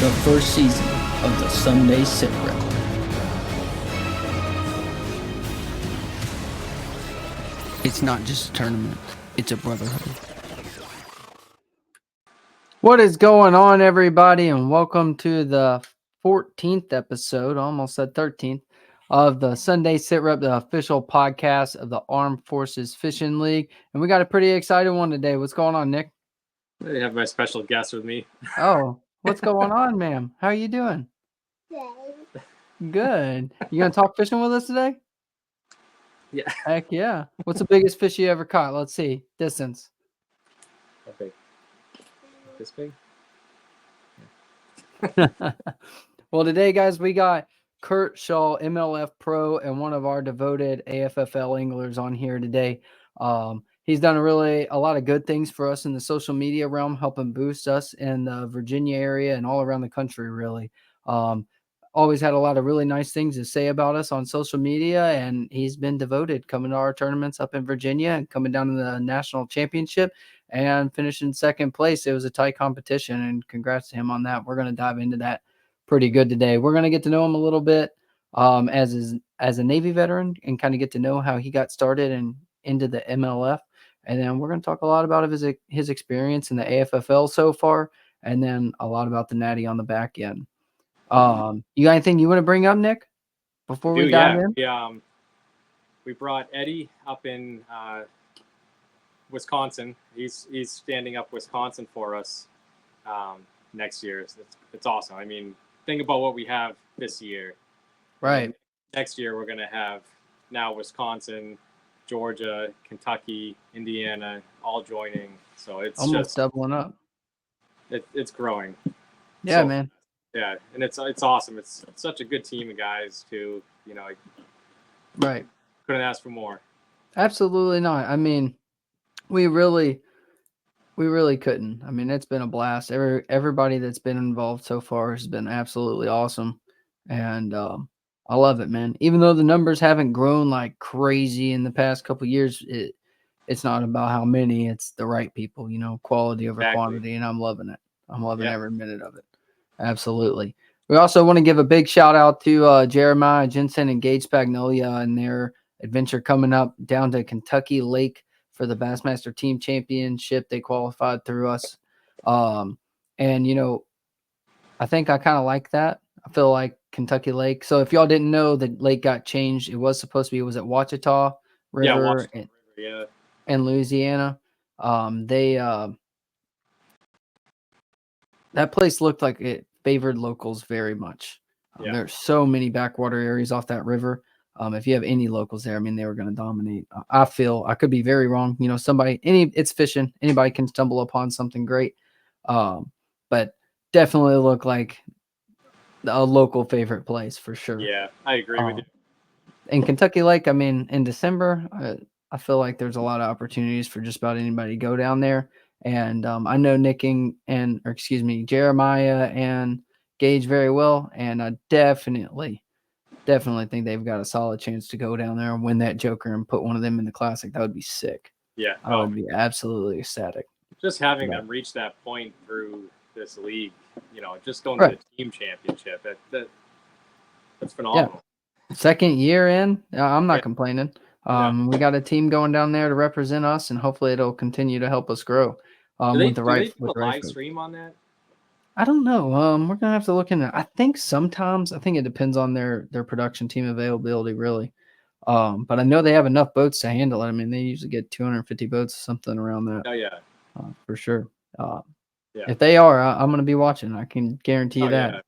the first season of the Sunday SITREP. It's not just a tournament, it's a brotherhood. What is going on, everybody, and welcome to the 14th episode, almost said 13th, of the Sunday SITREP, the official podcast of the Armed Forces Fishing League. And we got a pretty exciting one today. What's going on, Nick? I have my special guest with me. Oh, what's going on, ma'am? How are you doing? Good. You gonna talk fishing with us today? Yeah. Heck yeah. What's the biggest fish you ever caught? Let's see. Distance. How big? This big? Well, today, guys, we got Curt Shaw, MLF pro, and one of our devoted AFFL anglers on here today. He's done a lot of good things for us in the social media realm, helping boost us in the Virginia area and all around the country, really. Always had a lot of really nice things to say about us on social media, and he's been devoted coming to our tournaments up in Virginia and coming down to the national championship and finishing second place. It was a tight competition, and congrats to him on that. We're going to dive into that pretty good today. We're going to get to know him a little bit as a Navy veteran and kind of get to know how he got started and into the MLF. And then we're going to talk a lot about his experience in the AFFL so far, and then a lot about the Natty on the back end. You got anything you want to bring up, Nick, before we dive in? We brought Eddie up in Wisconsin. He's standing up Wisconsin for us next year. So it's awesome. I mean, think about what we have this year. Right. Next year we're going to have now Wisconsin, Georgia, Kentucky, Indiana, all joining. So it's almost just doubling up. It's growing. Yeah, man. Yeah, and it's awesome. It's such a good team of guys too. You know, right. Couldn't ask for more. Absolutely not. I mean, we really couldn't. I mean, it's been a blast. Everybody that's been involved so far has been absolutely awesome, and I love it, man. Even though the numbers haven't grown like crazy in the past couple of years, it's not about how many, it's the right people, quality over quantity, and I'm loving it. I'm loving every minute of it. Absolutely. We also want to give a big shout out to Jeremiah Jensen and Gage Spagnolia and their adventure coming up down to Kentucky Lake for the Bassmaster Team Championship. They qualified through us. And, I think I kind of like that. I feel like Kentucky Lake. So if y'all didn't know, the lake got changed. It was supposed to be, was it Ouachita River in Louisiana? That place looked like it favored locals very much. There's so many backwater areas off that river. If you have any locals there, I mean, they were going to dominate. I feel, I could be very wrong. It's fishing. Anybody can stumble upon something great. But definitely look like a local favorite place for sure. Yeah, I agree with you. In Kentucky Lake, I mean, in December, I feel like there's a lot of opportunities for just about anybody to go down there. And I know Jeremiah and Gage very well, and I definitely think they've got a solid chance to go down there and win that Joker and put one of them in the Classic. That would be sick. Yeah, I would be absolutely ecstatic. Just having them reach that point through this league, just going to the team championship, that's phenomenal. Yeah. Second year in, I'm not complaining. We got a team going down there to represent us, and hopefully it'll continue to help us grow. Do they do a live stream on that? I don't know. We're gonna have to look into it. I think it depends on their production team availability, really. But I know they have enough boats to handle it. I mean, they usually get 250 boats, something around that. Oh yeah, for sure. If they are, I'm gonna be watching. I can guarantee you that. Yeah.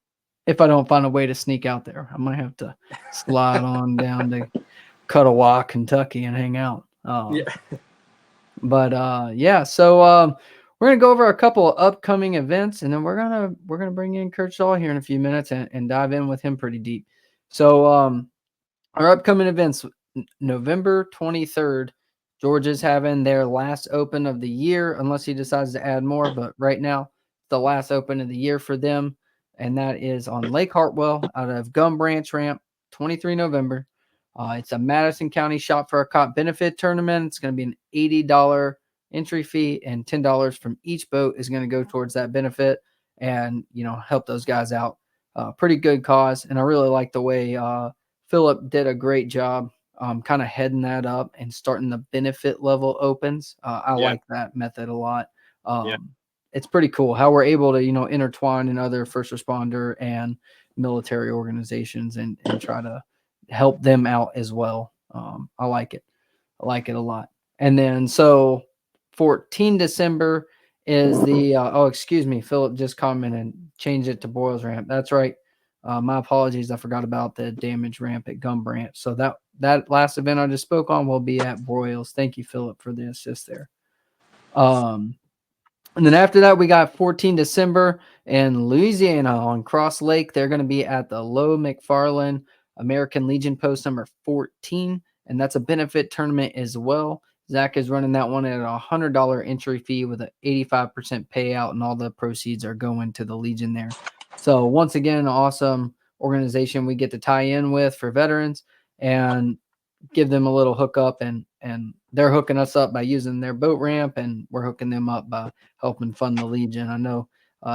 If I don't find a way to sneak out there, I might have to slide on down to Cuttawaga, Kentucky, and hang out. But so we're gonna go over a couple of upcoming events, and then we're gonna bring in Curt Shaw here in a few minutes and dive in with him pretty deep. So our upcoming events: November 23rd, Georgia's having their last open of the year, unless he decides to add more. But right now, the last open of the year for them, and that is on Lake Hartwell out of Gum Branch Ramp, 23 November. It's a Madison County Shop for a Cop benefit tournament. It's going to be an $80 entry fee, and $10 from each boat is going to go towards that benefit. and help those guys out. Pretty good cause, and I really like the way Philip did a great job kind of heading that up and starting the benefit level opens. I like that method a lot. It's pretty cool how we're able to intertwine in other first responder and military organizations and try to help them out as well. I like it. I like it a lot. And then 14 December is the excuse me, Philip just commented and changed it to Boyles Ramp. That's right. My apologies. I forgot about the damage ramp at Gum Branch. So that last event I just spoke on will be at Boyles. Thank you, Philip, for the assist there. And then after that, we got 14 December in Louisiana on Cross Lake. They're going to be at the Low McFarland American Legion post number 14. And that's a benefit tournament as well. Zach is running that one at a $100 entry fee with an 85% payout, and all the proceeds are going to the Legion there. So once again, an awesome organization we get to tie in with for veterans and give them a little hookup, and they're hooking us up by using their boat ramp, and we're hooking them up by helping fund the Legion. I know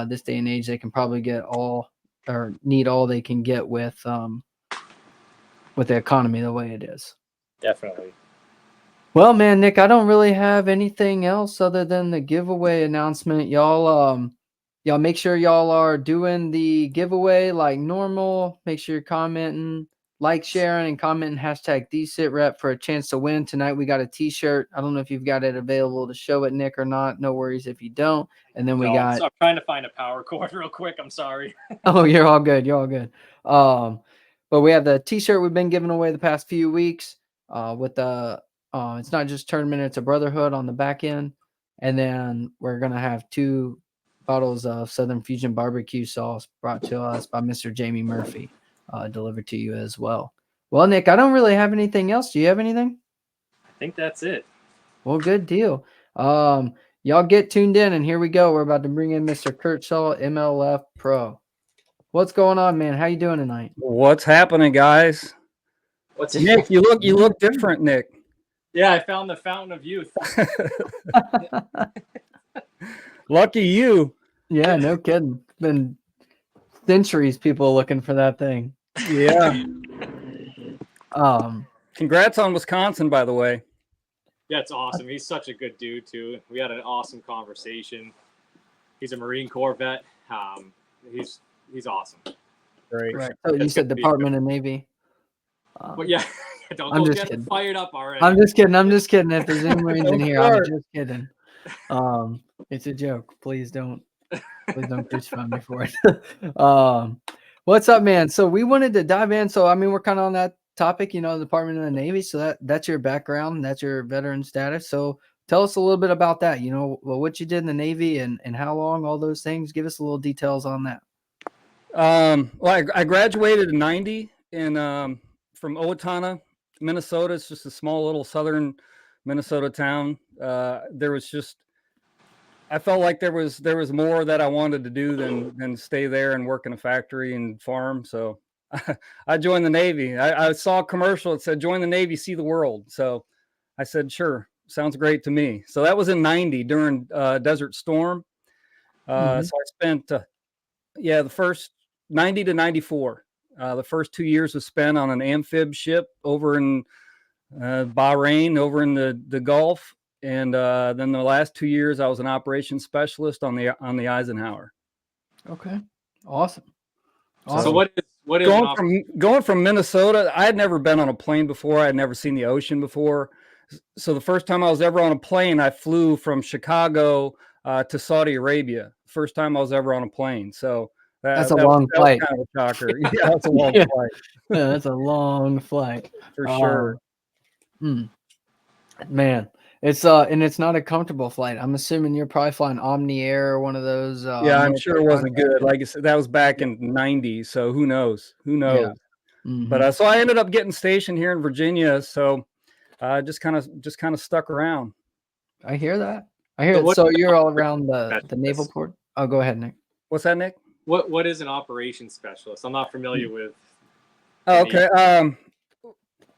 this day and age they can probably get all or need all they can get with the economy the way it is. Definitely. Well, man, Nick, I don't really have anything else other than the giveaway announcement. Y'all make sure y'all are doing the giveaway like normal. Make sure you're commenting, sharing, and commenting hashtag #DSITREP for a chance to win. Tonight we got a t-shirt. I don't know if you've got it available to show it, Nick, or not. No worries if you don't. And then we got... I'm trying to find a power cord real quick. I'm sorry. Oh, you're all good. You're all good. But we have the t-shirt we've been giving away the past few weeks with the... it's not just tournament, it's a brotherhood on the back end. And then we're going to have 2 bottles of Southern Fusion barbecue sauce brought to us by Mr. Jamie Murphy, delivered to you as well. Well, Nick, I don't really have anything else. Do you have anything? I think that's it. Well, good deal. Y'all get tuned in, and here we go. We're about to bring in Mr. Curt Shaw, MLF Pro. What's going on, man? How you doing tonight? What's happening, guys? Nick, you look different, Nick. Yeah, I found the fountain of youth. Lucky you. Yeah, no kidding. It's been centuries people looking for that thing. Yeah. Congrats on Wisconsin, by the way. Yeah, it's awesome. He's such a good dude too. We had an awesome conversation. He's a Marine Corps vet. He's awesome. Great. Right. So you said Department of Navy. But yeah, don't get kidding. Fired up already. I'm just kidding. If there's any Marines in here, I'm just kidding. It's a joke. Please don't crucify me for it. What's up, man? So we wanted to dive in. So I mean, we're kind of on that topic, the Department of the Navy. So that's your background, that's your veteran status. So tell us a little bit about that. What you did in the Navy and how long, all those things. Give us a little details on that. Well, I graduated in '90 from Owatonna, Minnesota. It's just a small little southern Minnesota town. I felt like there was more that I wanted to do than stay there and work in a factory and farm. So I joined the Navy. I saw a commercial that said, "Join the Navy, see the world." So I said, "Sure, sounds great to me." So that was in '90 during Desert Storm. So I spent the first 90 to 94. The first 2 years was spent on an amphib ship over in Bahrain, over in the Gulf, and then the last 2 years I was an operations specialist on the Eisenhower. Okay, awesome. So what is going from Minnesota? I had never been on a plane before. I had never seen the ocean before. So the first time I was ever on a plane, I flew from Chicago to Saudi Arabia. First time I was ever on a plane. So that's a long flight. Kind of a shocker. Yeah, that's a long flight. Yeah, that's a long flight for sure. Man, it's and it's not a comfortable flight. I'm assuming you're probably flying Omni Air or one of those. Yeah, I'm sure it wasn't good. Like I said, that was back in '90, so who knows? Yeah. But so I ended up getting stationed here in Virginia. So just kind of stuck around. I hear that. So you're all around the naval port. Oh, go ahead, Nick. What's that, Nick? What is an operations specialist? I'm not familiar with. Oh, okay.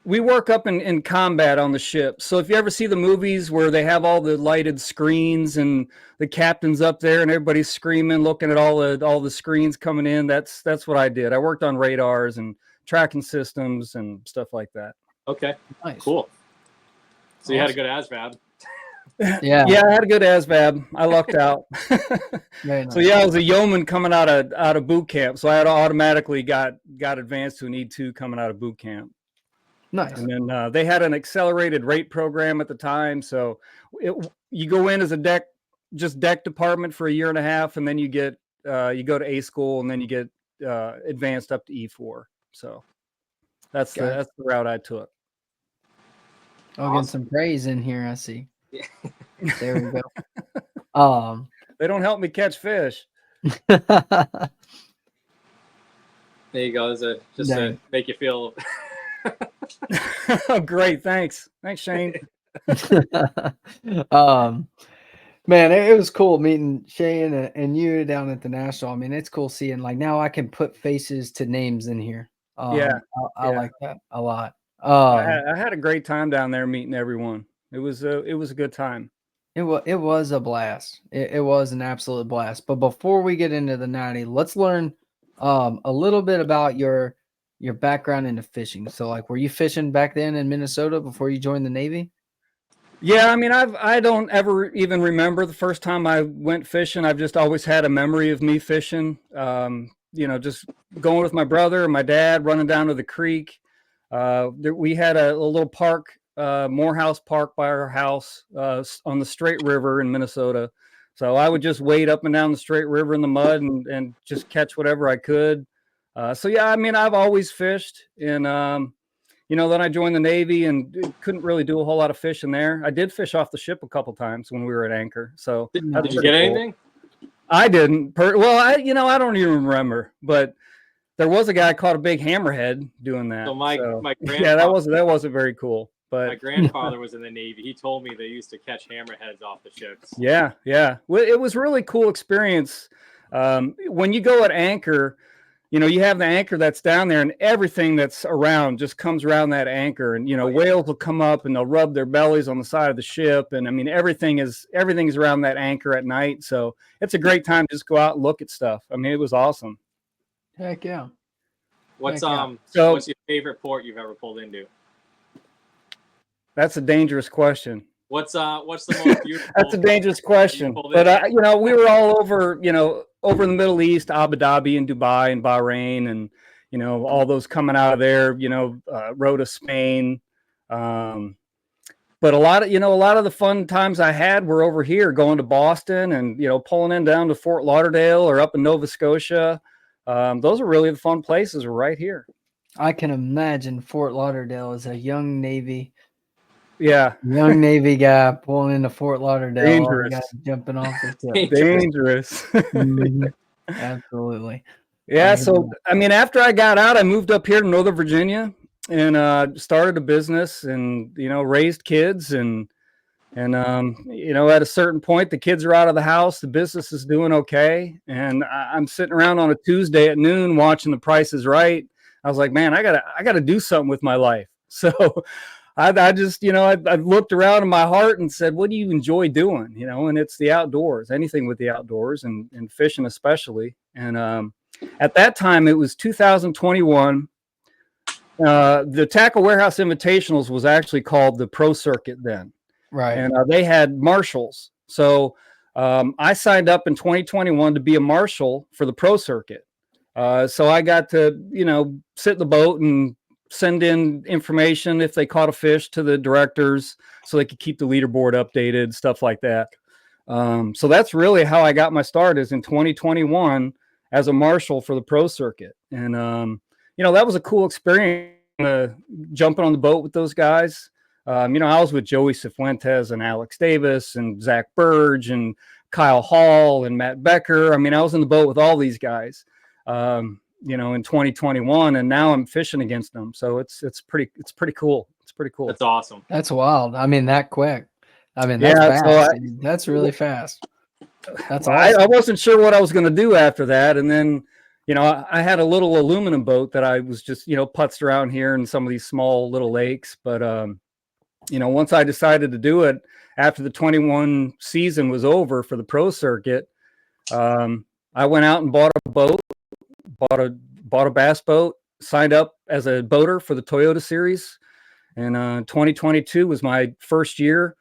we work up in combat on the ship. So if you ever see the movies where they have all the lighted screens and the captain's up there and everybody's screaming, looking at all the screens coming in, that's what I did. I worked on radars and tracking systems and stuff like that. Okay, Nice. cool. So you had a good ASVAB. Yeah. Yeah, I had a good ASVAB. I lucked out. Very nice. So yeah, I was a yeoman coming out of boot camp. So I had automatically got advanced to an E2 coming out of boot camp. Nice. And then they had an accelerated rate program at the time. So you go in as a deck department for a year and a half, and then you get you go to A school, and then you get advanced up to E4. So that's the route I took. I'll get some praise in here. I see. Yeah. There we go. They don't help me catch fish. There you go. Just to make you feel. Oh, great. Thanks, Shane. Man, it was cool meeting Shane and you down at the National. I mean, it's cool seeing, like, now I can put faces to names in here. Yeah. I like that a lot. I had a great time down there meeting everyone. It was a good time. It was a blast. It was an absolute blast. But before we get into the natty, let's learn a little bit about your background into fishing. So, like, were you fishing back then in Minnesota before you joined the Navy? Yeah, I mean, I don't ever even remember the first time I went fishing. I've just always had a memory of me fishing. Just going with my brother and my dad, running down to the creek. We had a little park, Morehouse Park by our house on the Straight River in Minnesota. So I would just wade up and down the Straight River in the mud and just catch whatever I could. So yeah, I mean, I've always fished, and then I joined the Navy and couldn't really do a whole lot of fishing there. I did fish off the ship a couple times when we were at anchor. So did you get anything? I didn't. I don't even remember, but there was a guy caught a big hammerhead doing that. So my grandfather, yeah, that wasn't very cool. But my grandfather was in the Navy. He told me they used to catch hammerheads off the ships. Yeah. Well, it was a really cool experience. When you go at anchor, you have the anchor that's down there, and everything that's around just comes around that anchor. And whales will come up and they'll rub their bellies on the side of the ship. And I mean, everything's around that anchor at night. So it's a great time to just go out and look at stuff. I mean, it was awesome. Heck yeah. What's your favorite port you've ever pulled into? That's a dangerous question. What's the most beautiful? That's a dangerous question. But we were all over in the Middle East, Abu Dhabi and Dubai and Bahrain, and all those coming out of there. Rode to Spain. But a lot of the fun times I had were over here, going to Boston and pulling in down to Fort Lauderdale or up in Nova Scotia. Those are really the fun places. Are right here. I can imagine Fort Lauderdale as a young Navy. Yeah, young Navy guy pulling into Fort Lauderdale. Dangerous. Jumping off the tip. Dangerous. Mm-hmm. Absolutely. Yeah. So, I mean, after I got out, I moved up here to Northern Virginia and started a business and, raised kids. And at a certain point, the kids are out of the house. The business is doing okay. And I'm sitting around on a Tuesday at noon watching The Price is Right. I was like, man, I gotta do something with my life. So I just, I looked around in my heart and said, what do you enjoy doing? And it's the outdoors, anything with the outdoors and fishing especially. And at that time, it was 2021. The Tackle Warehouse Invitationals was actually called the Pro Circuit then. Right. And they had marshals. So I signed up in 2021 to be a marshal for the Pro Circuit. So I got to, sit in the boat and send in information if they caught a fish to the directors so they could keep the leaderboard updated, stuff like that. So that's really how I got my start, is in 2021 as a marshal for the Pro Circuit. And, that was a cool experience, jumping on the boat with those guys. I was with Joey Cifuentes and Alex Davis and Zach Burge and Kyle Hall and Matt Becker. I mean, I was in the boat with all these guys. In 2021, and now I'm fishing against them. So it's pretty cool. It's pretty cool. That's awesome. That's wild. I mean, that quick. I mean, that's fast. So that's really fast. That's awesome. I wasn't sure what I was going to do after that. And then, you know, I had a little aluminum boat that I was just, you know, putzed around here in some of these small little lakes. But, you know, once I decided to do it after the 21 season was over for the pro circuit, I went out and bought a boat, bought a bass boat, signed up as a boater for the Toyota series. And 2022 was my first year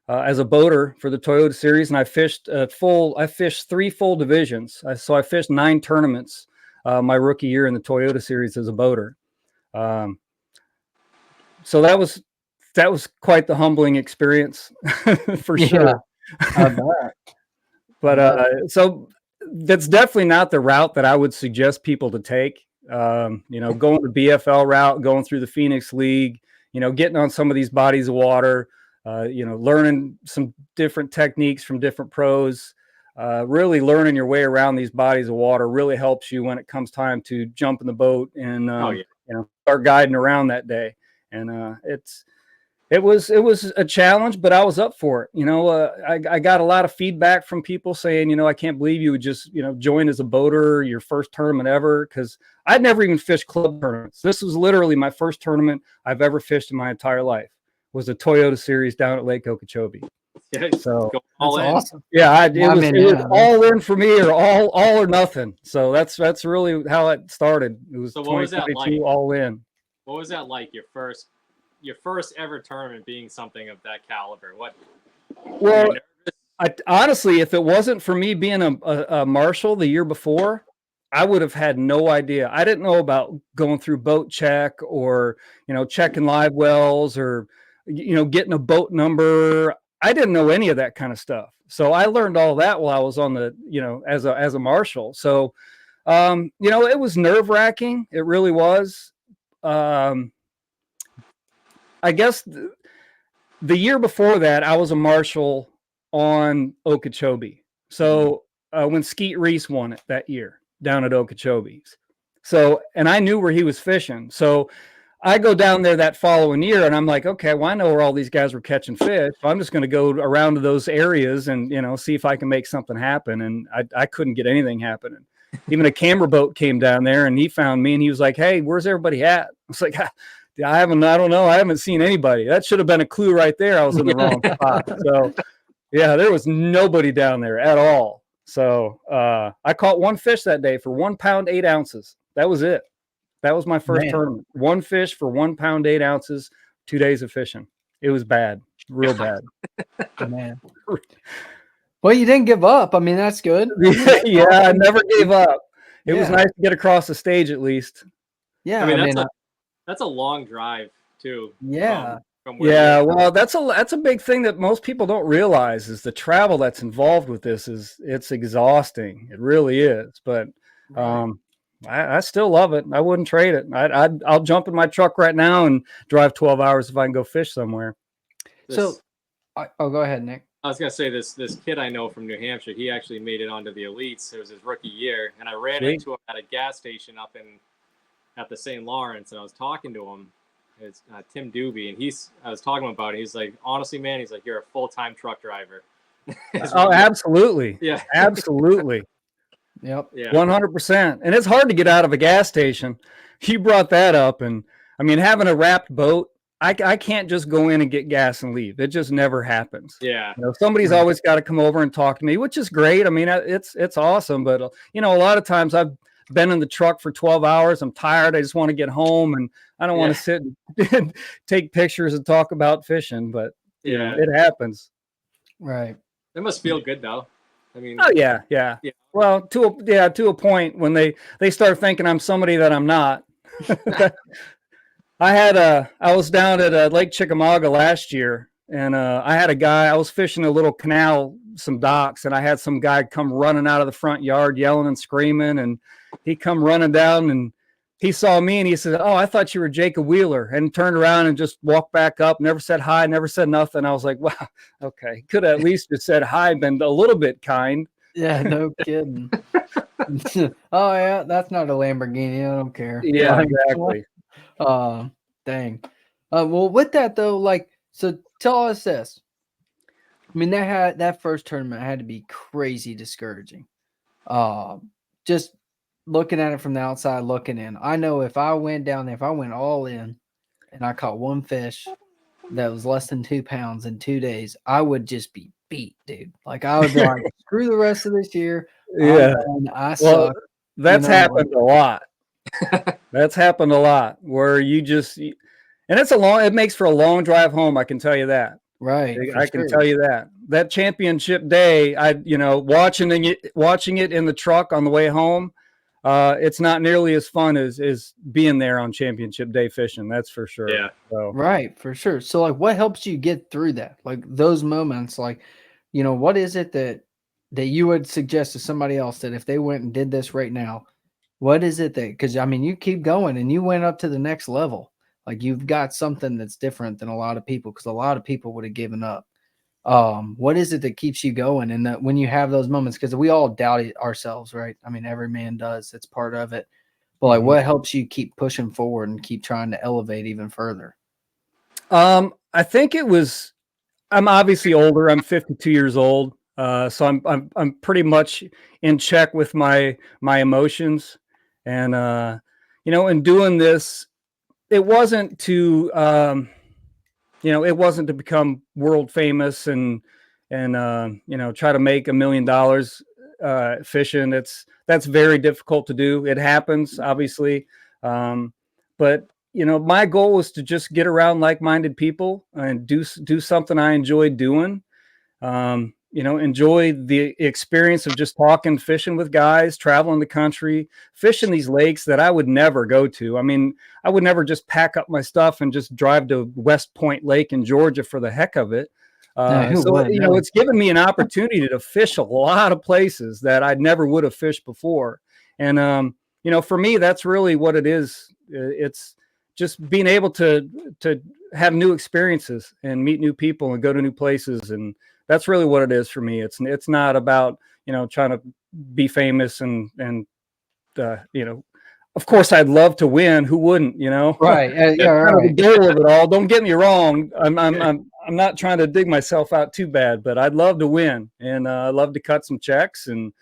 as a boater for the Toyota series, and I fished 3 full divisions. So I fished 9 tournaments my rookie year in the Toyota series as a boater. So that was quite the humbling experience for sure. But so that's definitely not the route that I would suggest people to take. You know, going the BFL route, going through the Phoenix League, you know, getting on some of these bodies of water, you know, learning some different techniques from different pros, really learning your way around these bodies of water really helps you when it comes time to jump in the boat and, you know, start guiding around that day. And it was a challenge, but I was up for it. You know, I got a lot of feedback from people saying, you know, I can't believe you would just, you know, join as a boater, your first tournament ever, because I'd never even fished club tournaments. This was literally my first tournament I've ever fished in my entire life. Was a Toyota series down at Lake Okeechobee. Yeah, so that's awesome. Yeah, it was all in for me, or all or nothing. So that's really how it started. It was 2022 all in. What was that like? Your first ever tournament being something of that caliber? Well, honestly, if it wasn't for me being a marshal the year before, I would have had no idea. I didn't know about going through boat check, or, you know, checking live wells, or, you know, getting a boat number. I didn't know any of that kind of stuff. So I learned all that while I was on the, you know, as a marshal. So, you know, it was nerve-wracking. It really was. I guess the year before that, I was a marshal on Okeechobee. So when Skeet Reese won it that year down at Okeechobee's. So, and I knew where he was fishing. So I go down there that following year, and I'm like, okay, well, I know where all these guys were catching fish. So I'm just going to go around to those areas and, you know, see if I can make something happen. And I couldn't get anything happening. Even a camera boat came down there, and he found me, and he was like, hey, where's everybody at? I was like, I don't know. I haven't seen anybody. That should have been a clue right there. I was in the wrong spot. So yeah, there was nobody down there at all. So I caught 1 fish that day for 1 pound, 8 ounces. That was it. That was my first tournament. 1 fish for 1 pound, 8 ounces, 2 days of fishing. It was bad, real bad. Man. Well, you didn't give up. I mean, that's good. Yeah, I never gave up. It was nice to get across the stage at least. Yeah, I mean, that's a long drive too. Yeah. Well, that's a big thing that most people don't realize is the travel that's involved with this it's exhausting. It really is. But I still love it. I wouldn't trade it. I'll jump in my truck right now and drive 12 hours if I can go fish somewhere. Go ahead, Nick. I was gonna say this kid I know from New Hampshire. He actually made it onto the elites. It was his rookie year, and I ran into him at a gas station up at the St. Lawrence, and I was talking to him. It's Tim Doobie, and I was talking about it. He's like, honestly, man, he's like, you're a full-time truck driver. Oh, absolutely. Yeah, absolutely. Yep. Yeah. 100%. And it's hard to get out of a gas station. You brought that up, and I mean, having a wrapped boat, I can't just go in and get gas and leave. It just never happens. Yeah. You know, somebody's always got to come over and talk to me, which is great. I mean, it's awesome. But, you know, a lot of times I've been in the truck for 12 hours. I'm tired. I just want to get home, and I don't want to sit and take pictures and talk about fishing. But, you know, it happens. Right. It must feel good, though. I mean, oh, yeah. Well, to a point when they start thinking I'm somebody that I'm not. I was down at Lake Chickamauga last year, and I had a guy. I was fishing a little canal, some docks, and I had some guy come running out of the front yard, yelling and screaming. And he come running down, and he saw me, and he said, "Oh, I thought you were Jacob Wheeler," and turned around and just walked back up. Never said hi, never said nothing. I was like, "Wow, okay." Could have at least just said hi, been a little bit kind. Yeah, no kidding. Oh yeah, that's not a Lamborghini. I don't care. Yeah, exactly. Dang. Well, with that though, like, so tell us this. I mean, that first tournament had to be crazy discouraging. Just looking at it from the outside looking in, I know if I went down there, if I went all in and I caught one fish that was less than 2 pounds in 2 days, I would just be beat, dude. Like, I would be like, screw the rest of this year. I'm Yeah. done. I Well, suck. that's Like, happened a lot. That's happened a lot where you just, and it makes for a long drive home. I can tell you that. right. I can tell you that championship day, watching it in the truck on the way home. It's not nearly as fun as being there on championship day fishing. That's for sure. Yeah. So. Right, for sure. So, like, what helps you get through that? Like those moments, like, what is it that you would suggest to somebody else that if they went and did this right now, what is it that, because I mean, you keep going and you went up to the next level. Like, you've got something that's different than a lot of people, because a lot of people would have given up. What is it that keeps you going? And that when you have those moments, because we all doubt it ourselves, right? I mean, every man does. It's part of it. But like, what helps you keep pushing forward and keep trying to elevate even further? I think I'm obviously older. I'm 52 years old. So I'm pretty much in check with my emotions. And, in doing this, it wasn't to, it wasn't to become world famous and try to make $1 million fishing. That's very difficult to do. It happens, obviously. But my goal was to just get around like-minded people and do something I enjoy doing. Enjoy the experience of just talking, fishing with guys, traveling the country, fishing these lakes that I would never go to. I mean, I would never just pack up my stuff and just drive to West Point Lake in Georgia for the heck of it. It's given me an opportunity to fish a lot of places that I never would have fished before. And, for me, that's really what it is. It's just being able to have new experiences and meet new people and go to new places. And that's really what it is for me. It's not about, trying to be famous and of course I'd love to win. Who wouldn't, Right. Yeah. Right. The goal of it all. Don't get me wrong. I'm not trying to dig myself out too bad, but I'd love to win, and I love to cut some checks and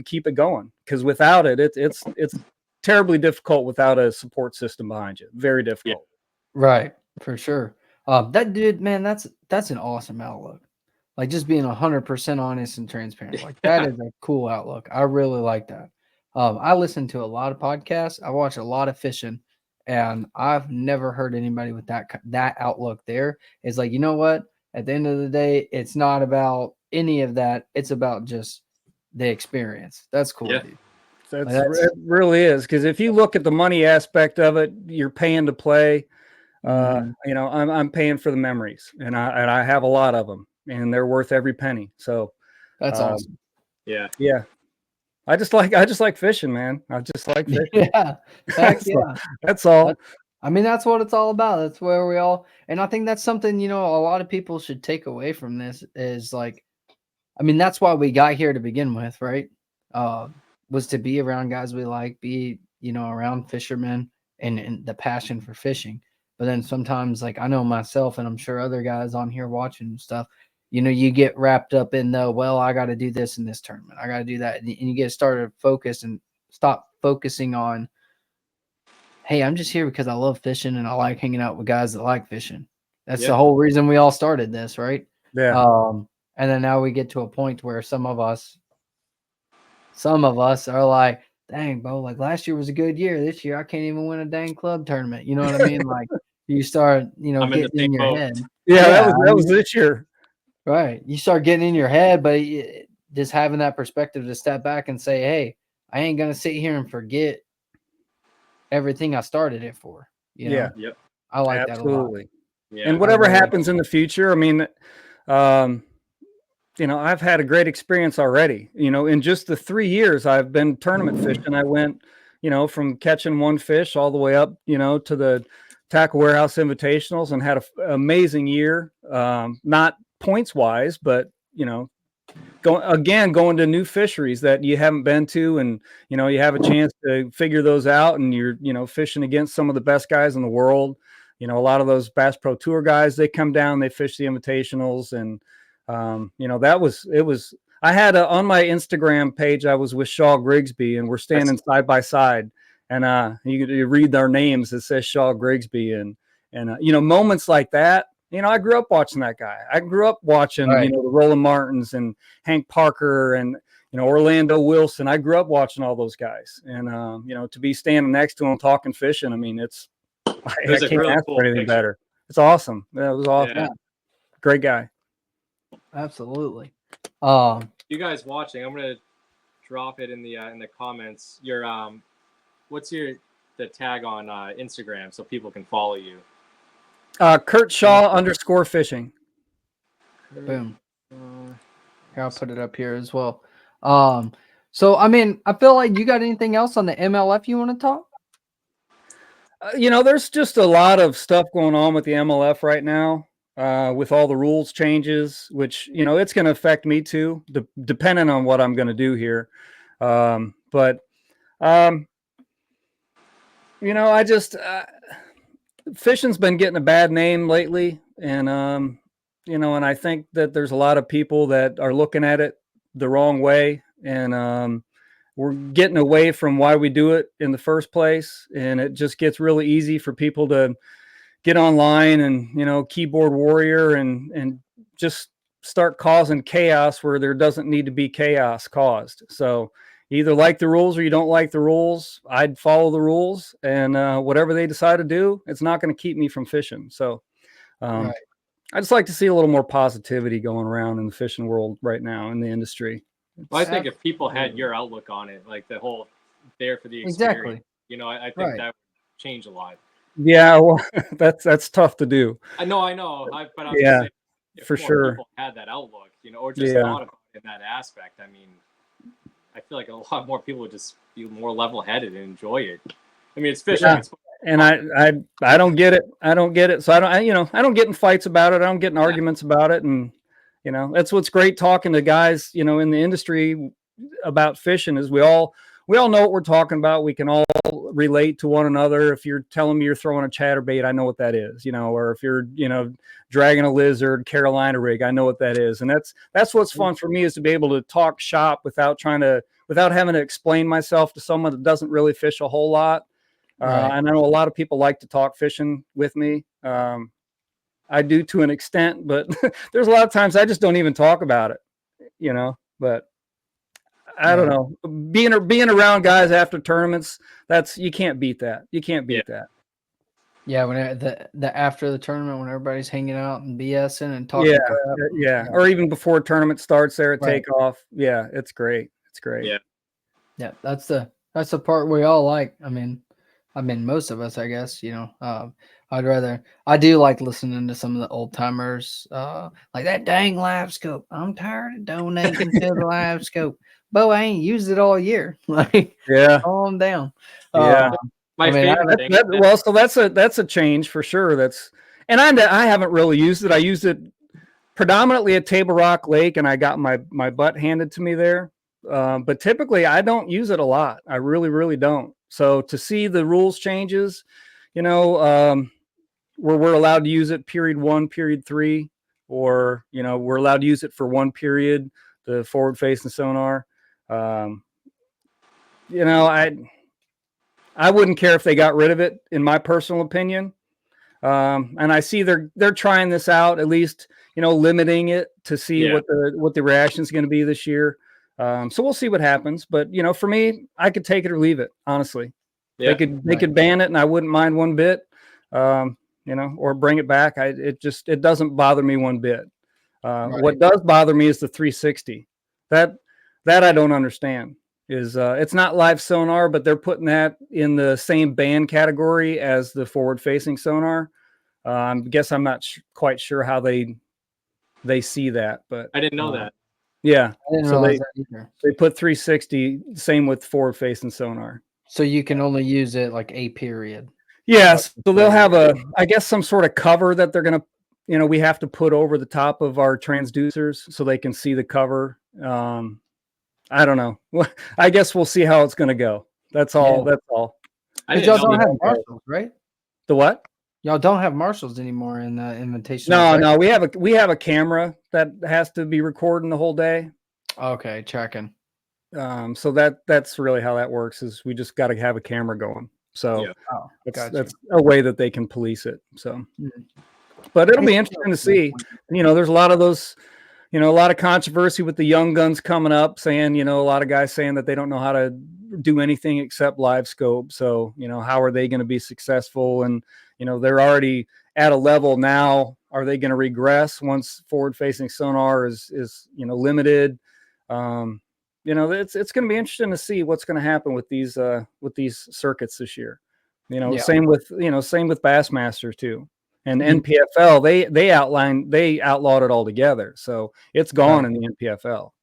keep it going. Because without it, it's terribly difficult without a support system behind you. Very difficult. Right. For sure. That dude, man, that's an awesome outlook. Like, just being 100% honest and transparent. Like, that is a cool outlook. I really like that. I listen to a lot of podcasts. I watch a lot of fishing, and I've never heard anybody with that outlook there. It's like, you know what? At the end of the day, it's not about any of that. It's about just the experience. That's cool, dude. It really is, because if you look at the money aspect of it, you're paying to play. I'm paying for the memories, and I have a lot of them, and they're worth every penny. So that's awesome. Yeah. I just like fishing, man. I just like fishing. Yeah. Heck yeah. That's all. I mean, that's what it's all about. That's where we all, and I think that's something, a lot of people should take away from this is like, I mean, that's why we got here to begin with, right? Was to be around guys we like, be, around fishermen and the passion for fishing. But then sometimes, like, I know myself, and I'm sure other guys on here watching and stuff, you get wrapped up in I got to do this in this tournament. I got to do that. And you get started to focus and stop focusing on, hey, I'm just here because I love fishing and I like hanging out with guys that like fishing. That's the whole reason we all started this, right? Yeah. And then now we get to a point where some of us are like, dang, bro, like last year was a good year. This year I can't even win a dang club tournament. You know what I mean? Like, you start, getting in your head. Yeah, that was this year. Right. You start getting in your head, but just having that perspective to step back and say, hey, I ain't going to sit here and forget everything I started it for. Yeah. Yep. I like that a lot. Yeah. And whatever happens in the future, I mean, I've had a great experience already. In just the 3 years I've been tournament fishing, I went, from catching one fish all the way up, to the Tackle Warehouse Invitationals, and had an amazing year. Not points wise, but going to new fisheries that you haven't been to, and you have a chance to figure those out, and you're fishing against some of the best guys in the world. A lot of those Bass Pro Tour guys, they come down, they fish the invitationals, and it was I had on my Instagram page, I was with Shaw Grigsby, and we're standing side by side, and you read their names. It says Shaw Grigsby, and you know, moments like that. You know, I grew up watching that guy. I grew up watching, you know, the Roland Martins and Hank Parker and, you know, Orlando Wilson. I grew up watching all those guys, and you know, to be standing next to him talking fishing, I mean, I can't really ask cool for anything picture. better. It's awesome. That was awesome. Yeah. Great guy. Absolutely. You guys watching, I'm gonna drop it in the comments. Your what's the tag on Instagram so people can follow you? Curt Shaw _fishing. Boom. Here, I'll put it up here as well. So I mean, I feel like you got anything else on the MLF you want to talk? You know, there's just a lot of stuff going on with the MLF right now, with all the rules changes, which, you know, it's going to affect me too, depending on what I'm going to do here. But you know, I just fishing's been getting a bad name lately, and you know, and I think that there's a lot of people that are looking at it the wrong way, and we're getting away from why we do it in the first place, and it just gets really easy for people to get online and, you know, keyboard warrior and just start causing chaos where there doesn't need to be chaos caused. So you either like the rules or you don't like the rules. I'd follow the rules, and whatever they decide to do, it's not going to keep me from fishing. So I just like to see a little more positivity going around in the fishing world right now in the industry. Well, I think if people had your outlook on it, like the whole there for the experience, you know, I think that would change a lot. Yeah, well, that's tough to do. I know, but I'm yeah, saying if for more sure. people had that outlook, you know, or just thought about it in that aspect. I mean, I feel like a lot more people would just be more level-headed and enjoy it. I mean, it's fishing. Yeah. It's and I don't get it. I don't get it. So I don't get in fights about it. I don't get in arguments about it. And, you know, that's what's great talking to guys, you know, in the industry about fishing is we all know what we're talking about. We can all relate to one another. If you're telling me you're throwing a chatterbait, I know what that is, you know, or if you're, you know, dragging a lizard, Carolina rig, I know what that is. And that's what's fun for me, is to be able to talk shop without having to explain myself to someone that doesn't really fish a whole lot. And I know a lot of people like to talk fishing with me. I do to an extent, but there's a lot of times I just don't even talk about it, you know, but I don't know, being around guys after tournaments, you can't beat that. You can't beat that. Yeah. When the after the tournament, when everybody's hanging out and BSing and talking. Yeah. Or even before tournament starts there at takeoff. Yeah. It's great. It's great. Yeah. That's the part we all like. I mean, most of us, I guess, you know, I do like listening to some of the old timers, like that dang live scope. I'm tired of donating to the live scope. Bo, I ain't used it all year. Like, calm down. My favorite thing. Well, so that's a change for sure. And I haven't really used it. I used it predominantly at Table Rock Lake, and I got my butt handed to me there. But typically I don't use it a lot. I really, really don't. So to see the rules changes, you know, where we're allowed to use it period 1, period 3, or, you know, we're allowed to use it for 1 period, the forward facing sonar. You know, I wouldn't care if they got rid of it, in my personal opinion. And I see they're trying this out, at least, you know, limiting it to see what the reaction is going to be this year. So we'll see what happens. But, you know, for me, I could take it or leave it, honestly. They could ban it, and I wouldn't mind one bit. You know, or bring it back. It doesn't bother me one bit. What does bother me is the 360. That I don't understand. Is it's not live sonar, but they're putting that in the same ban category as the forward facing sonar. I guess I'm not quite sure how they see that, but I didn't know that. Yeah, I didn't realize that either. They put 360, same with forward facing sonar. So you can only use it like a period. Yes, so they'll have I guess some sort of cover that they're gonna, you know, we have to put over the top of our transducers so they can see the cover. I don't know. I guess we'll see how it's going to go. That's all. That's all. Y'all don't have marshals, right? The what? Y'all don't have marshals anymore in the Invitational. No. We have a camera that has to be recording the whole day. Okay, checking. So that's really how that works. Is we just got to have a camera going. So Oh, that's a way that they can police it. So, Mhm. but it'll be interesting to see. There's a lot of those. A lot of controversy with the young guns coming up, saying, a lot of guys saying that they don't know how to do anything except live scope. So, how are they going to be successful? And, they're already at a level now. Are they going to regress once forward facing sonar is limited? It's going to be interesting to see what's going to happen with these circuits this year. Same with Bassmaster too. And NPFL, they outlawed it altogether. So it's gone in the NPFL.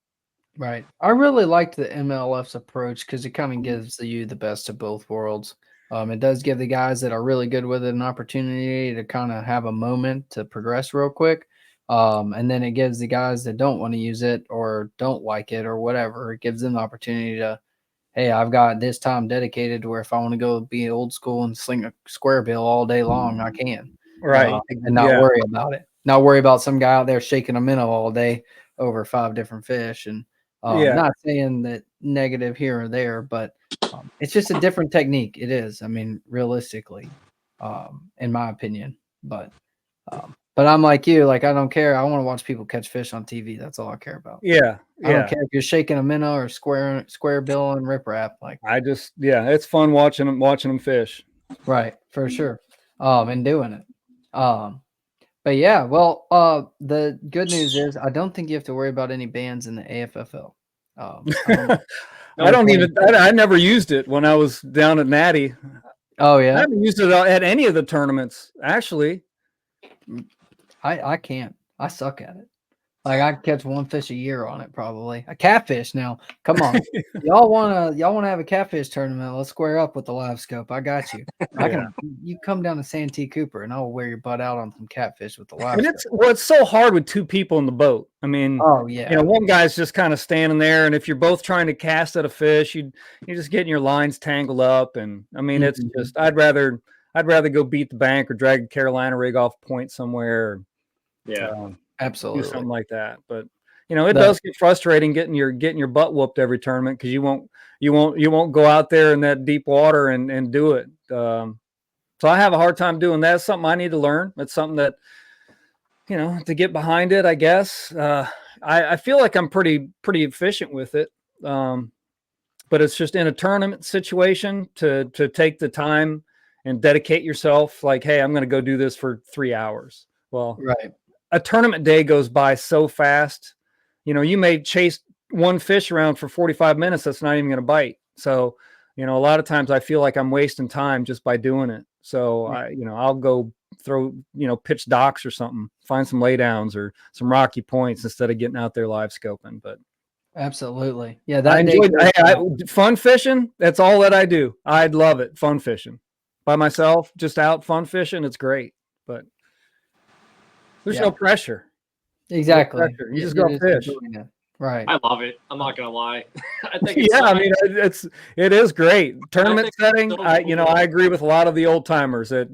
Right. I really liked the MLF's approach because it kind of gives you the best of both worlds. It does give the guys that are really good with it an opportunity to kind of have a moment to progress real quick. And then it gives the guys that don't want to use it or don't like it or whatever, it gives them the opportunity to, hey, I've got this time dedicated to where if I want to go be old school and sling a square bill all day long, I can. Right. And not worry about it. Not worry about some guy out there shaking a minnow all day over 5 different fish. And not saying that negative here or there, but it's just a different technique. It is. I mean, realistically, in my opinion. But I'm like you. Like, I don't care. I want to watch people catch fish on TV. That's all I care about. Yeah. I don't care if you're shaking a minnow or square bill and riprap. Like, it's fun watching them fish. Right, for sure. And doing it. But yeah, well, the good news is I don't think you have to worry about any bans in the AFFL. I never used it when I was down at Natty. Oh yeah, I haven't used it at any of the tournaments actually. I can't. I suck at it. Like, I can catch 1 fish a year on it, probably. A catfish now. Come on. y'all wanna have a catfish tournament. Let's square up with the live scope. I got you. You come down to Santee Cooper and I'll wear your butt out on some catfish with the live scope. It's so hard with 2 people in the boat. I mean, one guy's just kind of standing there, and if you're both trying to cast at a fish, you're just getting your lines tangled up. And I mean, it's just I'd rather go beat the bank or drag a Carolina rig off point somewhere. Absolutely. Do something like that. But it does get frustrating getting your butt whooped every tournament because you won't go out there in that deep water and do it. So I have a hard time doing that. It's something I need to learn. It's something that to get behind it, I guess. I feel like I'm pretty efficient with it. But it's just in a tournament situation to take the time and dedicate yourself like, hey, I'm going to go do this for 3 hours. Well, right. A tournament day goes by so fast. You may chase one fish around for 45 minutes that's not even going to bite. So, a lot of times I feel like I'm wasting time just by doing it. So I'll go throw, pitch docks or something, find some laydowns or some rocky points instead of getting out there live scoping. But absolutely. Yeah. I enjoyed fun fishing. That's all that I do. I'd love it. Fun fishing by myself, just out fun fishing. It's great, but there's no pressure. Exactly. No pressure. You just go fish. Right. I love it. I'm not gonna lie. I think it is great. Tournament setting. I agree with a lot of the old timers that,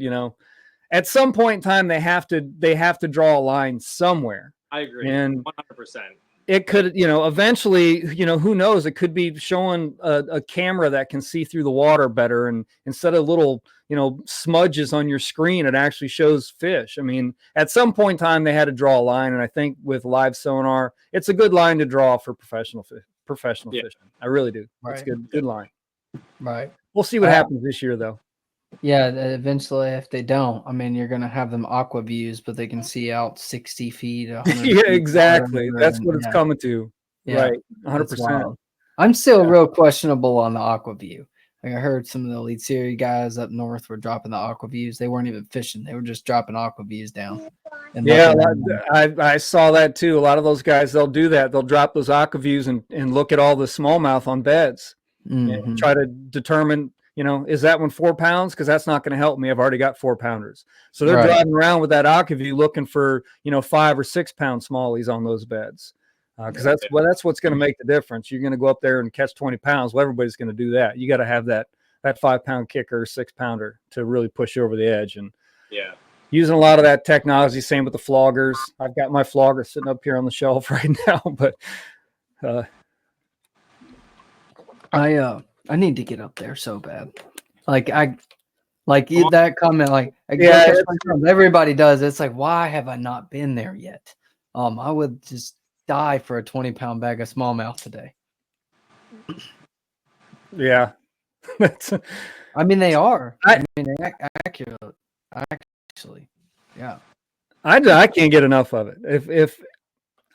at some point in time they have to draw a line somewhere. I agree. And 100%. It could, eventually, who knows? It could be showing a camera that can see through the water better. And instead of little, smudges on your screen, it actually shows fish. I mean, at some point in time, they had to draw a line. And I think with live sonar, it's a good line to draw for professional fishing. I really do. Right. It's good line. Right. We'll see what happens this year, though. Yeah, eventually, if they don't, I mean, you're going to have them aqua views, but they can see out 60 feet. Yeah, exactly. That's what it's coming to. Yeah, right. 100%. I'm still real questionable on the aqua view. Like, I heard some of the Elite Series guys up north were dropping the aqua views. They weren't even fishing. They were just dropping aqua views down. Yeah, I saw that too. A lot of those guys, they'll do that. They'll drop those aqua views and look at all the smallmouth on beds and try to determine, is that one 4 pounds? Because that's not going to help me. I've already got 4-pounders. So they're driving around with that aqua view looking for, 5 or 6 pound smallies on those beds. Because that's what's going to make the difference. You're going to go up there and catch 20 pounds. Well, everybody's going to do that. You got to have that 5-pound kicker, 6-pounder to really push you over the edge. And using a lot of that technology. Same with the floggers. I've got my flogger sitting up here on the shelf right now, but I need to get up there so bad. Like Come on. that comment, like I go Yeah, catch my friends. Everybody does. It's like, why have I not been there yet? I would just die for a 20-pound bag of smallmouth today. yeah. That's I mean, they are. I- I mean, accurate. Actually, yeah. I can't get enough of it. If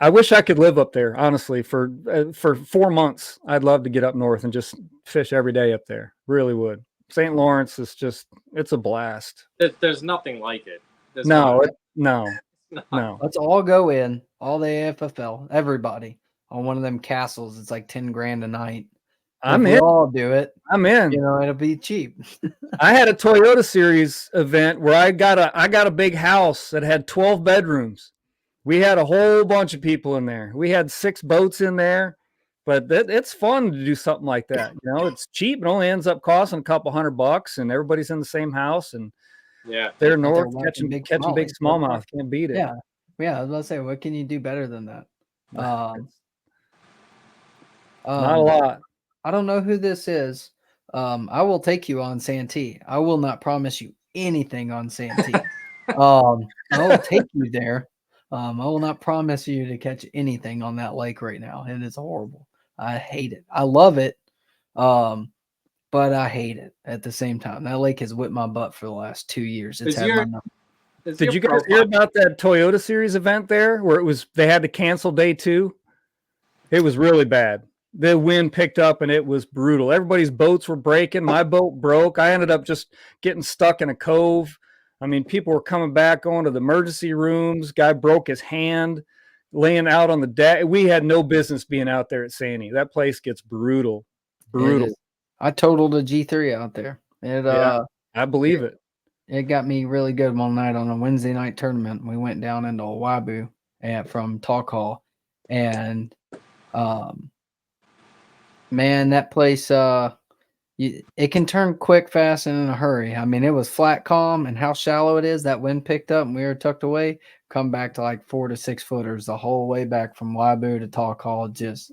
I wish I could live up there, honestly, for 4 months, I'd love to get up north and just fish every day up there. Really would. St. Lawrence is just, it's a blast. There's nothing like it. There's No, not. no. Let's all go in, all the AFFL, everybody on one of them castles. It's like 10 grand a night. I'm If we in. all do it, I'm in. you know, it'll be cheap. I had a Toyota Series event where I got a big house that had 12 bedrooms. We had a whole bunch of people in there. We had 6 boats in there, but it's fun to do something like that. You know, it's cheap. It only ends up costing a couple $100, and everybody's in the same house. And Yeah. they're But they're north whacking catching big big smallies. smallmouth. Can't beat it. Yeah. Yeah. I was about to say, what can you do better than that? Not a Um, lot. I don't know who this is. I will take you on Santee. I will not promise you anything on Santee. I will take you there. I will not promise you to catch anything on that lake right now. It is horrible. I hate it. I love it. But I hate it at the same time. That lake has whipped my butt for the last 2 years. It's had my number. Did you guys hear about that Toyota Series event there where they had to cancel day 2? It was really bad. The wind picked up and it was brutal. Everybody's boats were breaking. My boat broke. I ended up just getting stuck in a cove. I mean, people were coming back, going to the emergency rooms. Guy broke his hand laying out on the deck. We had no business being out there at Sandy. That place gets brutal. Brutal. I totaled a G3 out there. Yeah, I believe it. It got me really good one night on a Wednesday night tournament. We went down into Wabu from Talk Hall, and man, that place it can turn quick, fast, and in a hurry. I mean, it was flat calm, and how shallow it is. That wind picked up, and we were tucked away. Come back to like 4 to 6 footers the whole way back from Wabu to Talk Hall, just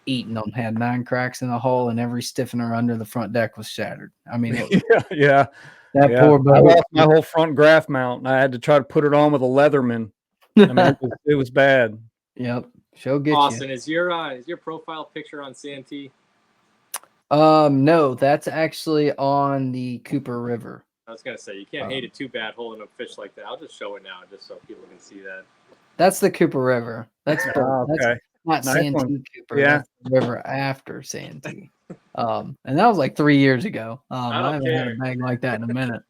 eating them. Had 9 cracks in the hull, and every stiffener under the front deck was shattered. I mean, it was, yeah. poor boat. I lost my whole front graph mount, and I had to try to put it on with a Leatherman. I mean, it was bad. Yep. She'll get Austin, you. is your profile picture on Santee? No, that's actually on the Cooper River. I was gonna say you can't hate it too bad holding a fish like that. I'll just show it now, just so people can see that. That's the Cooper River. That's Okay. not Nice Santee one. Cooper. Yeah. That's the river after Santee. And that was like 3 years ago. I haven't had a bag like that in a minute.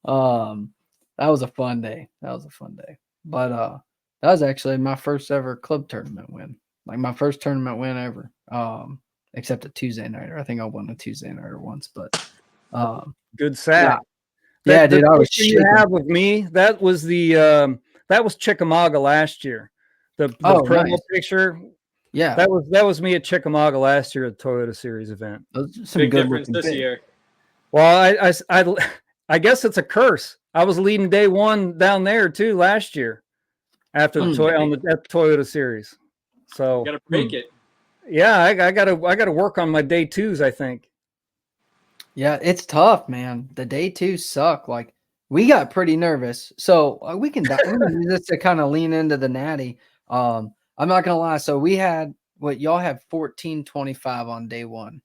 That was a fun day. But that was actually my first ever club tournament win. Like my first tournament win ever. Except a Tuesday nighter. I think I won a Tuesday nighter once, but Good sack. Yeah, dude, I was you have with me. That was that was Chickamauga last year. The promo nice. picture. Yeah, that was me at Chickamauga last year at the Toyota Series event. Some big good difference this year. Well, I guess it's a curse. I was leading day 1 down there too last year after the Toyota Series. So You gotta break it. Yeah, I gotta work on my day 2s, I think. Yeah, it's tough, man. The day 2 suck. Like we got pretty nervous, so we can use this to kind of lean into the natty. I'm not gonna lie. So we had y'all had 1425 on day 1,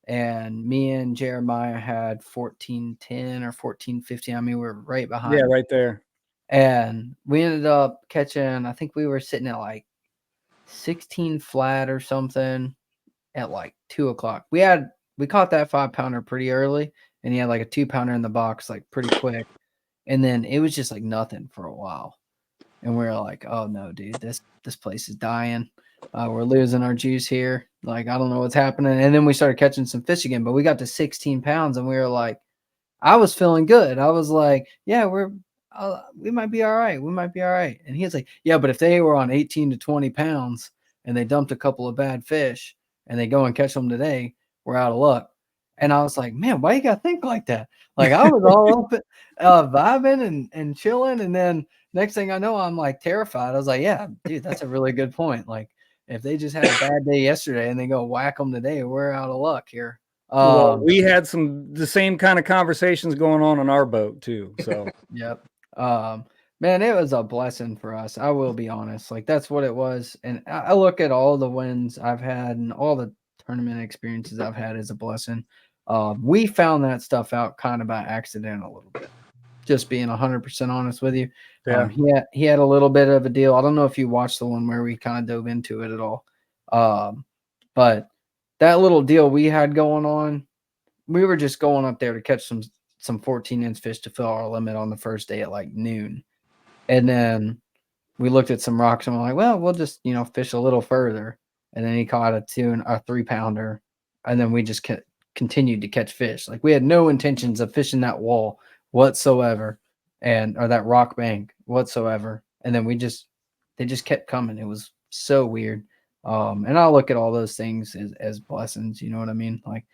and me and Jeremiah had 1410 or 1450. I mean, we were right behind. Yeah, right there. And we ended up catching. I think we were sitting at like 16 flat or something at like 2 o'clock. We caught that 5-pounder pretty early, and he had like a 2-pounder in the box like pretty quick, and then it was just like nothing for a while, and we were like, oh no, dude, this place is dying. We're losing our juice here. Like, I don't know what's happening. And then we started catching some fish again, but we got to 16 pounds, and we were like, I was feeling good. I was like, yeah, we might be all right. We might be all right. And he was like, yeah, but if they were on 18 to 20 pounds and they dumped a couple of bad fish and they go and catch them today, we're out of luck. And I was like, man, why you got to think like that? Like I was all open, vibing and chilling. And then next thing I know, I'm like terrified. I was like, yeah, dude, that's a really good point. Like if they just had a bad day yesterday and they go whack them today, we're out of luck here. Well, we had the same kind of conversations going on our boat too. So yep. Man, it was a blessing for us. I will be honest. Like that's what it was. And I look at all the wins I've had and all the tournament experiences I've had as a blessing. We found that stuff out kind of by accident a little bit. Just being 100% honest with you. yeah, he had a little bit of a deal. I don't know if you watched the one where we kind of dove into it at all. But that little deal we had going on, we were just going up there to catch some 14-inch fish to fill our limit on the first day at like noon. And then we looked at some rocks and we're like, well, we'll just, fish a little further. And then he caught a 3-pounder. And then we just continued to catch fish. Like we had no intentions of fishing that wall whatsoever or that rock bank whatsoever. And then they just kept coming. It was so weird. And I look at all those things as blessings. You know what I mean? Like,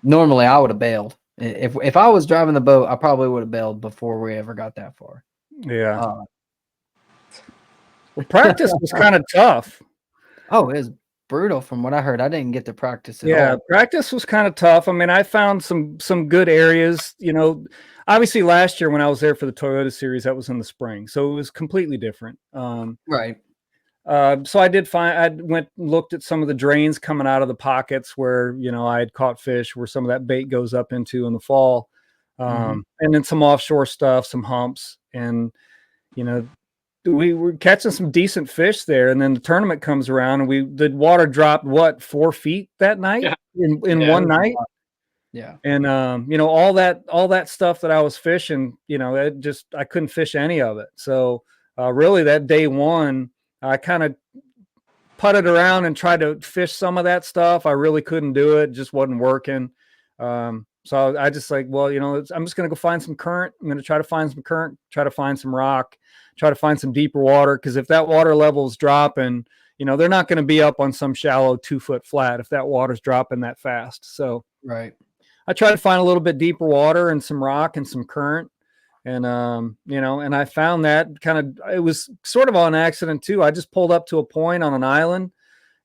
normally I would have bailed. If I was driving the boat, I probably would have bailed before we ever got that far. Yeah. Well, practice was kind of tough. Oh, it was brutal from what I heard. I didn't get to practice at all. Yeah, practice was kind of tough. I mean, I found some good areas. Obviously last year when I was there for the Toyota Series, that was in the spring, so it was completely different. Right. So I looked at some of the drains coming out of the pockets where, I had caught fish where some of that bait goes up into in the fall. And then some offshore stuff, some humps, and, we were catching some decent fish there. And then the tournament comes around and the water dropped 4 feet that night in one night. Yeah. And, all that stuff that I was fishing, I couldn't fish any of it. So really that day one, I kind of putted around and tried to fish some of that stuff. I really couldn't do it. It just wasn't working. So I just like, well, I'm just going to go find some current. I'm going to try to find some current, try to find some rock, try to find some deeper water. Cause if that water level is dropping, they're not going to be up on some shallow 2-foot flat if that water's dropping that fast. So right. I tried to find a little bit deeper water and some rock and some current. And, and I found that it was sort of on accident too. I just pulled up to a point on an island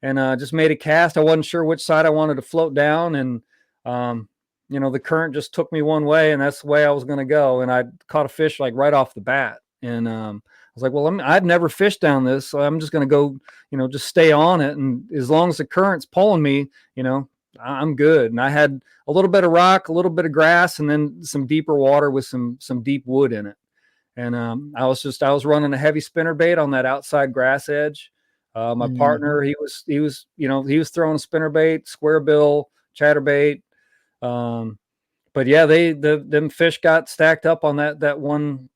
and just made a cast. I wasn't sure which side I wanted to float down. And, the current just took me one way and that's the way I was going to go. And I caught a fish like right off the bat. And I was like, well, I've never fished down this. So I'm just going to go, just stay on it. And as long as the current's pulling me, I'm good. And I had a little bit of rock, a little bit of grass, and then some deeper water with some deep wood in it. And I was running a heavy spinner bait on that outside grass edge. My partner, he was throwing a spinner bait, square bill, chatterbait. But yeah, them fish got stacked up on that one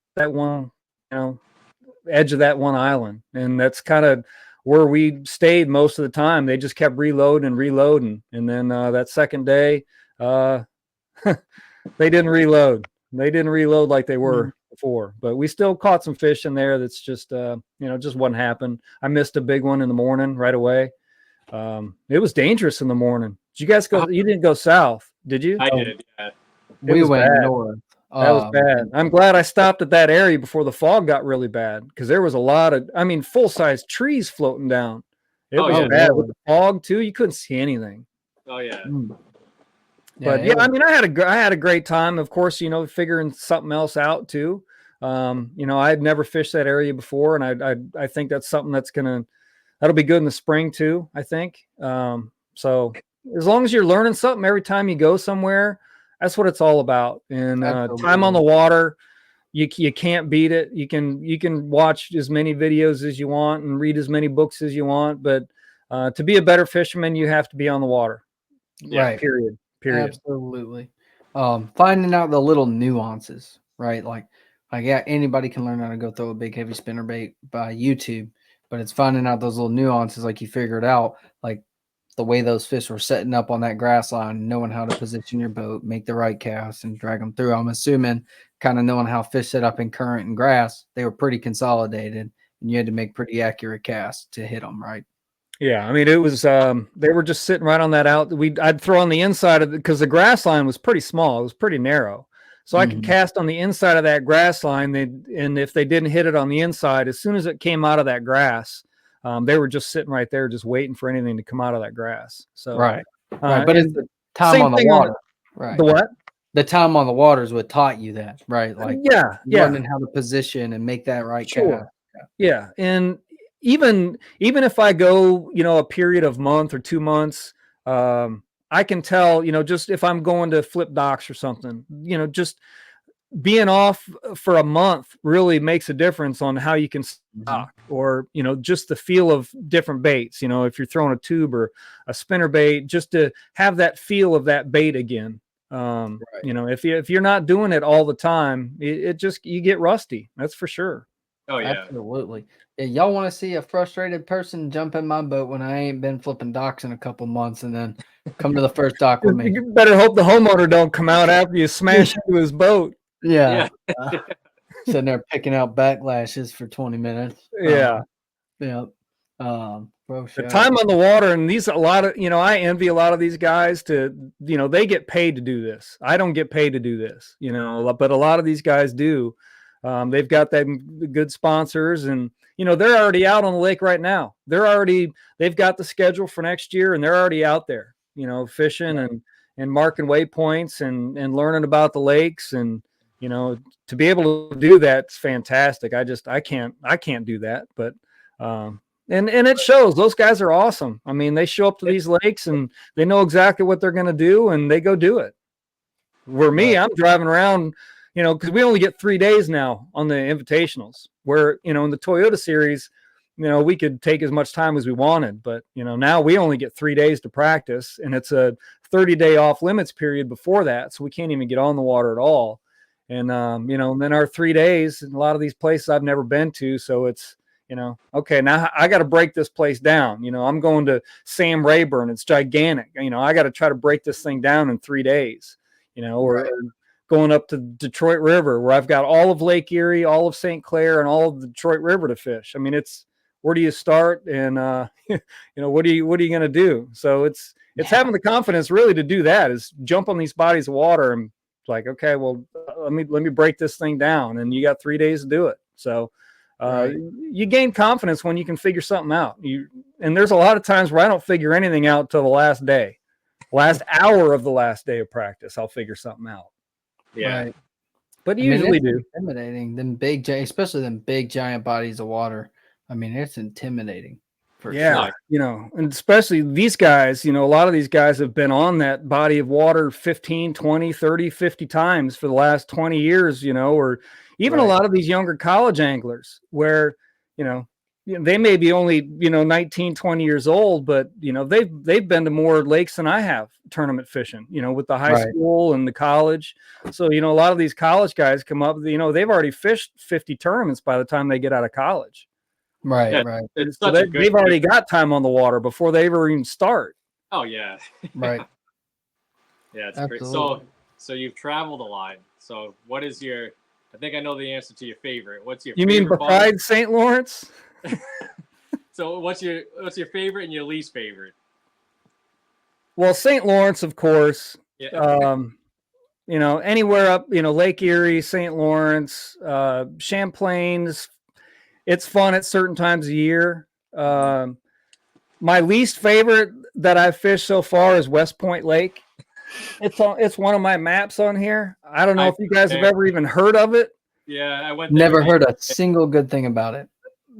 edge of that one island, and that's kind of where we stayed most of the time. They just kept reloading. And then that second day, they didn't reload. They didn't reload like they were before. But we still caught some fish in there that's just, just wouldn't happen. I missed a big one in the morning right away. It was dangerous in the morning. Did you guys go? You didn't go south, did you? I did, yeah. We went bad. north. That was bad. I'm glad I stopped at that area before the fog got really bad because there was a lot of, full-size trees floating down. It was bad with the fog too. You couldn't see anything. Oh yeah. But yeah, I had a great time. Of course, figuring something else out too. I had never fished that area before, and I think that's something that'll be good in the spring too. I think. So as long as you're learning something every time you go somewhere. That's what it's all about. And time on the water, you can't beat it. You can watch as many videos as you want and read as many books as you want, but to be a better fisherman, you have to be on the water. Yeah, right. Period. Absolutely. Finding out the little nuances, right? Like yeah, anybody can learn how to go throw a big heavy spinnerbait by YouTube, but it's finding out those little nuances, like you figured out, like the way those fish were setting up on that grass line, knowing how to position your boat, make the right cast, and drag them through. I'm assuming kind of knowing how fish set up in current and grass, they were pretty consolidated, and you had to make pretty accurate casts to hit them, right? Yeah, it was they were just sitting right on that out. I'd throw on the inside of it because the grass line was pretty small. It was pretty narrow. So I could cast on the inside of that grass line. And if they didn't hit it on the inside, as soon as it came out of that grass, they were just sitting right there, just waiting for anything to come out of that grass. So right. But it's the time same on the thing water. Right. The what? The time on the water is what taught you that, right? Like learning how to position and make that right cast. Yeah. And even if I go, a period of month or 2 months, I can tell, just if I'm going to flip docks or something, just being off for a month really makes a difference on how you can stock, or, just the feel of different baits, if you're throwing a tube or a spinner bait, just to have that feel of that bait again. If you're not doing it all the time, it just, you get rusty. That's for sure. Oh yeah, absolutely. Yeah, y'all want to see a frustrated person jump in my boat when I ain't been flipping docks in a couple months, and then come to the first dock with me. You better hope the homeowner don't come out after you smash into his boat. Yeah. Sitting there picking out backlashes for 20 minutes. Yeah. The time on the water, and I envy a lot of these guys they get paid to do this. I don't get paid to do this, but a lot of these guys do. They've got that good sponsors, and they're already out on the lake right now. They've got the schedule for next year, and they're already out there, fishing and marking waypoints and learning about the lakes, and to be able to do that's fantastic. I can't do that, but and it shows. Those guys are awesome. I mean, they show up to these lakes and they know exactly what they're going to do, and they go do it. Where me, I'm driving around, because we only get 3 days now on the invitationals, where, in the Toyota series, we could take as much time as we wanted, but, now we only get 3 days to practice, and it's a 30-day off limits period before that. So we can't even get on the water at all. And, and then our 3 days in a lot of these places I've never been to. So it's, okay, now I got to break this place down. I'm going to Sam Rayburn. It's gigantic. I got to try to break this thing down in 3 days, or going up to Detroit River, where I've got all of Lake Erie, all of St. Clair, and all of the Detroit River to fish. I mean, where do you start? And, what are you going to do? So it's having the confidence really to do that, is jump on these bodies of water and like, okay, well, let me break this thing down. And you got 3 days to do it. So, you gain confidence when you can figure something out. And there's a lot of times where I don't figure anything out till the last hour of the last day of practice. I'll figure something out. Yeah. Right. But you usually do. Intimidating. Them especially them big giant bodies of water. I mean, it's intimidating. For sure. And especially these guys, a lot of these guys have been on that body of water 15, 20, 30, 50 times for the last 20 years, or even a lot of these younger college anglers where, they may be only, 19, 20 years old, but, they've been to more lakes than I have tournament fishing, with the high school and the college. So, a lot of these college guys come up, they've already fished 50 tournaments by the time they get out of college. Right. So they've already got time on the water before they ever even start. Oh yeah. Right. Yeah, it's great. So you've traveled a lot. So what is I think I know the answer to your favorite. What's your favorite? You mean besides St. Lawrence? So what's your favorite and your least favorite? Well, St. Lawrence, of course. Yeah. Anywhere up, Lake Erie, St. Lawrence, Champlain's. It's fun at certain times of year. My least favorite that I've fished so far is West Point Lake. It's one of my maps on here. I don't know if you guys have ever even heard of it. Yeah, I went there. Never heard a single good thing about it.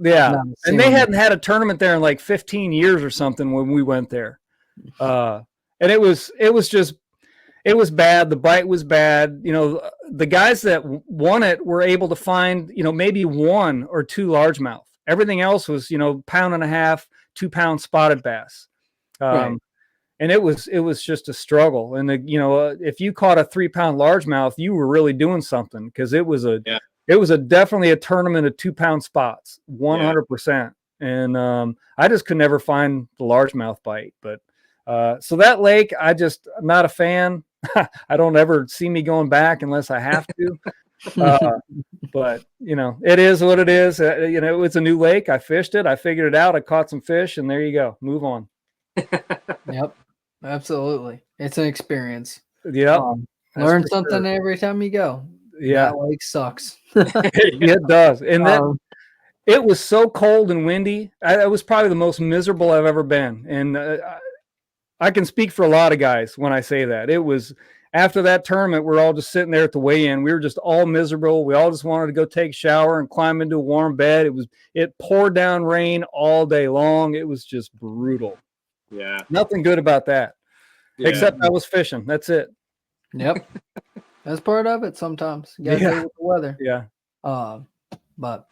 Yeah, and they hadn't had a tournament there in like 15 years or something when we went there. And it was bad. The bite was bad. The guys that won it were able to find, maybe 1 or 2 largemouth. Everything else was, 1.5 pound, 2 pound spotted bass. And it was just a struggle. And if you caught a 3 pound largemouth, you were really doing something, because it was definitely a tournament of 2 pound spots, 100%. And I just could never find the largemouth bite. But so that lake, I'm not a fan. I don't ever see me going back unless I have to. But it is what it is. It's a new lake. I fished it. I figured it out. I caught some fish, and there you go. Move on. Yep, absolutely. It's an experience. Yep. Learn something every time you go. Yeah, that lake sucks. It does. And then It was so cold and windy. It was probably the most miserable I've ever been. And I can speak for a lot of guys when I say that. It was after that tournament, we're all just sitting there at the weigh-in. We were just all miserable. We all just wanted to go take a shower and climb into a warm bed. It poured down rain all day long. It was just brutal. Yeah. Nothing good about that. Yeah. Except I was fishing. That's it. Yep. That's part of it sometimes. You gotta deal with the weather. Yeah. But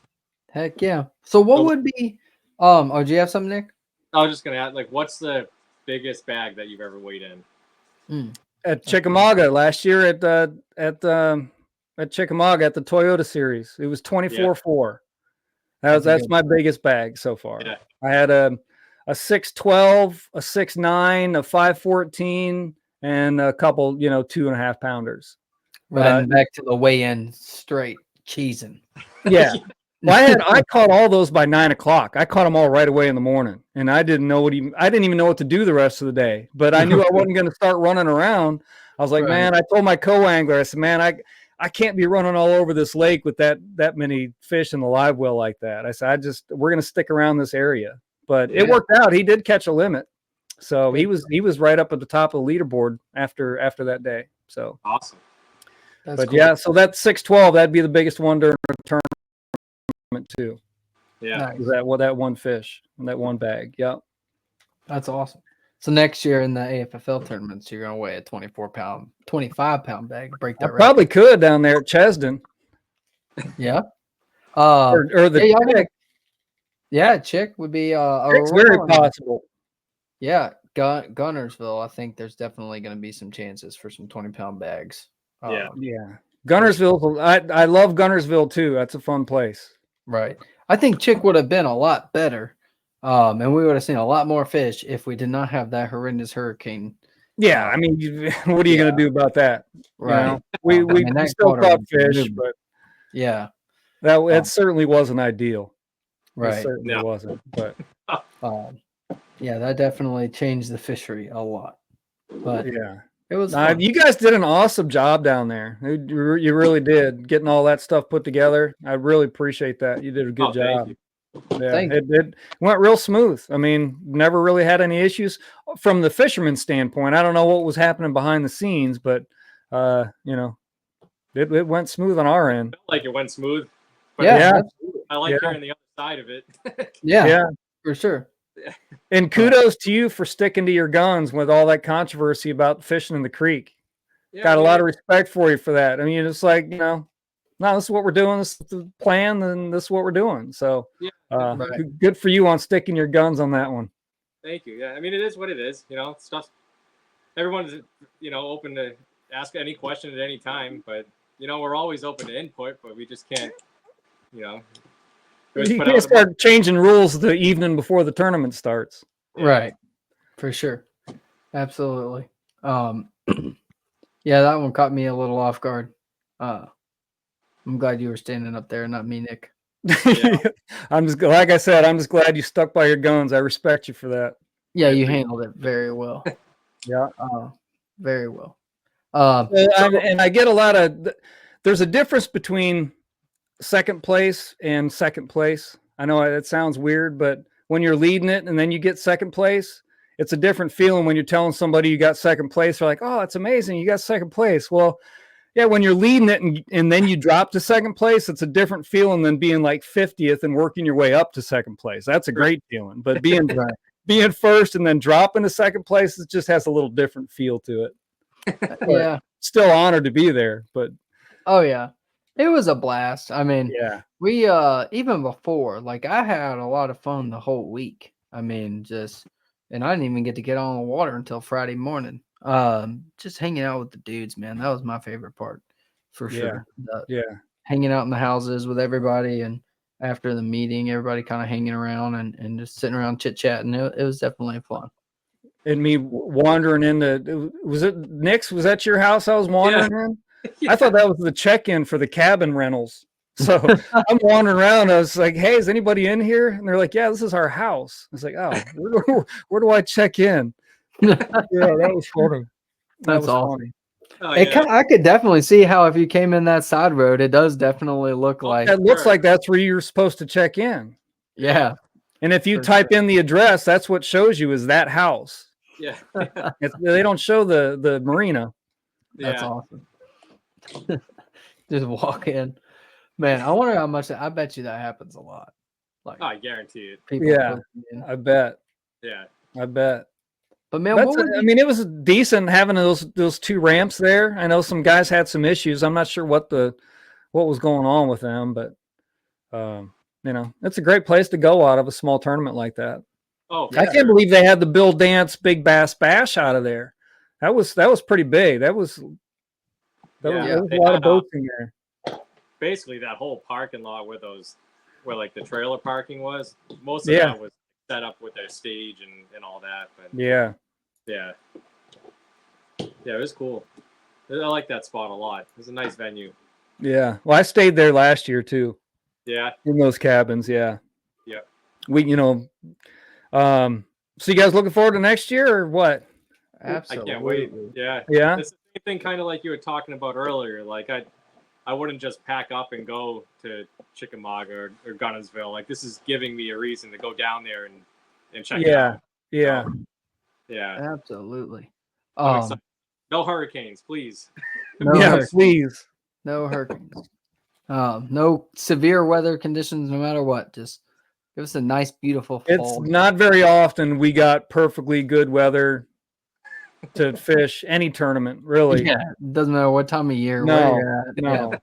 heck yeah. So what would be do you have something, Nick? I was just gonna ask, like, what's the biggest bag that you've ever weighed in? At Chickamauga last year at Chickamauga at the Toyota Series. It was 24.4. That's my biggest bag so far. Yeah. I had a 612, a 6'9", a 514, and a couple, 2.5 pounders. Right, back to the weigh-in straight cheesing. Yeah. Well, I caught all those by 9 o'clock. I caught them all right away in the morning, and I didn't even know what to do the rest of the day. But I knew I wasn't going to start running around. I was like, man, I told my co-angler, I said, man, I can't be running all over this lake with that many fish in the live well like that. I said, we're going to stick around this area. But it worked out. He did catch a limit, so he was right up at the top of the leaderboard after that day. So awesome. That's but cool. yeah, so that 612, that'd be the biggest one during a tournament too. Yeah. Nice. That one fish and that one bag. Yep. That's awesome. So next year in the AFFL tournaments, you're gonna weigh a 24-pound, 25-pound bag. Break that. Probably could down there at Chesden. Yeah. Or the chick. Yeah, chick would be It's very possible. Yeah, Gunnersville. I think there's definitely going to be some chances for some 20-pound bags. Yeah. Gunnersville. I love Gunnersville too. That's a fun place. Right. I think chick would have been a lot better, and we would have seen a lot more fish if we did not have that horrendous hurricane. Yeah, I mean, what are you going to do about that? Right. We still caught fish, but yeah, that certainly wasn't ideal. Right. It certainly wasn't. But yeah, that definitely changed the fishery a lot. But yeah, it was. You guys did an awesome job down there. You really did, getting all that stuff put together. I really appreciate that. You did a good job. Yeah, it went real smooth. I mean, never really had any issues from the fisherman's standpoint. I don't know what was happening behind the scenes, but it went smooth on our end. I felt like it went smooth. Yeah, I like hearing the other side of it. yeah, for sure. And kudos to you for sticking to your guns with all that controversy about fishing in the creek. Got a lot of respect for you for that. I mean, it's like, no, this is what we're doing. This is the plan, and this is what we're doing. So good for you on sticking your guns on that one. Thank you. Yeah, I mean, it is what it is. Stuff. Everyone's open to ask any question at any time, but we're always open to input, but we just can't. You can't start changing rules the evening before the tournament starts. Right. For sure. Absolutely. Yeah, that one caught me a little off guard. I'm glad you were standing up there, not me, Nick. Like I said, I'm just glad you stuck by your guns. I respect you for that. Yeah, you handled it very well. Yeah. Very well. And I get a lot of, there's a difference between second place and second place. I know it sounds weird, but when you're leading it and then you get second place, it's a different feeling when you're telling somebody you got second place. They're like, oh, that's amazing, you got second place. Well, yeah, when you're leading it and then you drop to second place, it's a different feeling than being like 50th and working your way up to second place. That's a great feeling. But being first and then dropping to second place, it just has a little different feel to it. Yeah. Still honored to be there, but oh yeah. It was a blast. I mean, yeah, we even before, like I had a lot of fun the whole week. I mean, and I didn't even get to get on the water until Friday morning. Just hanging out with the dudes, man. That was my favorite part for sure. Hanging out in the houses with everybody, and after the meeting, everybody kind of hanging around and just sitting around chit-chatting. It was definitely fun. And me wandering into, was it Nick's? Was that your house I was wandering in? Yeah. I thought that was the check-in for the cabin rentals. So I'm wandering around. I was like, hey, is anybody in here? And they're like, yeah, this is our house. I was like, oh, where do I check in? Yeah, that was funny. That's awesome. Oh, It yeah. I could definitely see how if you came in that side road, it does definitely look like, It looks Sure. like that's where you're supposed to check in. yeah. And if you For type in the address, that's what shows you is that house. Yeah. They don't show the marina. That's Yeah. awesome. Just walk in. Man, I wonder how much I bet you that happens a lot. Like I guarantee it. people Yeah, posting in. I bet. Yeah. I bet. But man, That's, what would I mean, it was decent having those two ramps there. I know some guys had some issues. I'm not sure what was going on with them, but you know, it's a great place to go out of a small tournament like that. Oh, I for can't sure. believe they had the Bill Dance Big Bass Bash out of there. That was pretty big. That was Yeah, a they lot had, of boats in there. basically that whole parking lot where like the trailer parking was, most of Yeah. that was set up with their stage and all that. But Yeah. yeah, it was cool. I like that spot a lot. It was a nice venue. Yeah. Well, I stayed there last year too. Yeah. In those cabins. Yeah. Yeah. We, you know, so you guys looking forward to next year or what? absolutely. I can't wait. Yeah. Yeah. It's the same thing kind of like you were talking about earlier. Like I wouldn't just pack up and go to Chickamauga or Gunnersville. Like this is giving me a reason to go down there and check it out. Yeah. So, yeah. Absolutely. I'm excited. No hurricanes, please. No Yeah, hurricanes. please. No hurricanes. No severe weather conditions, no matter what. Just give us a nice, beautiful It's fall. not very often we got perfectly good weather to fish any tournament, really. Yeah, it doesn't matter what time of year, where No, you're at. no. Yeah,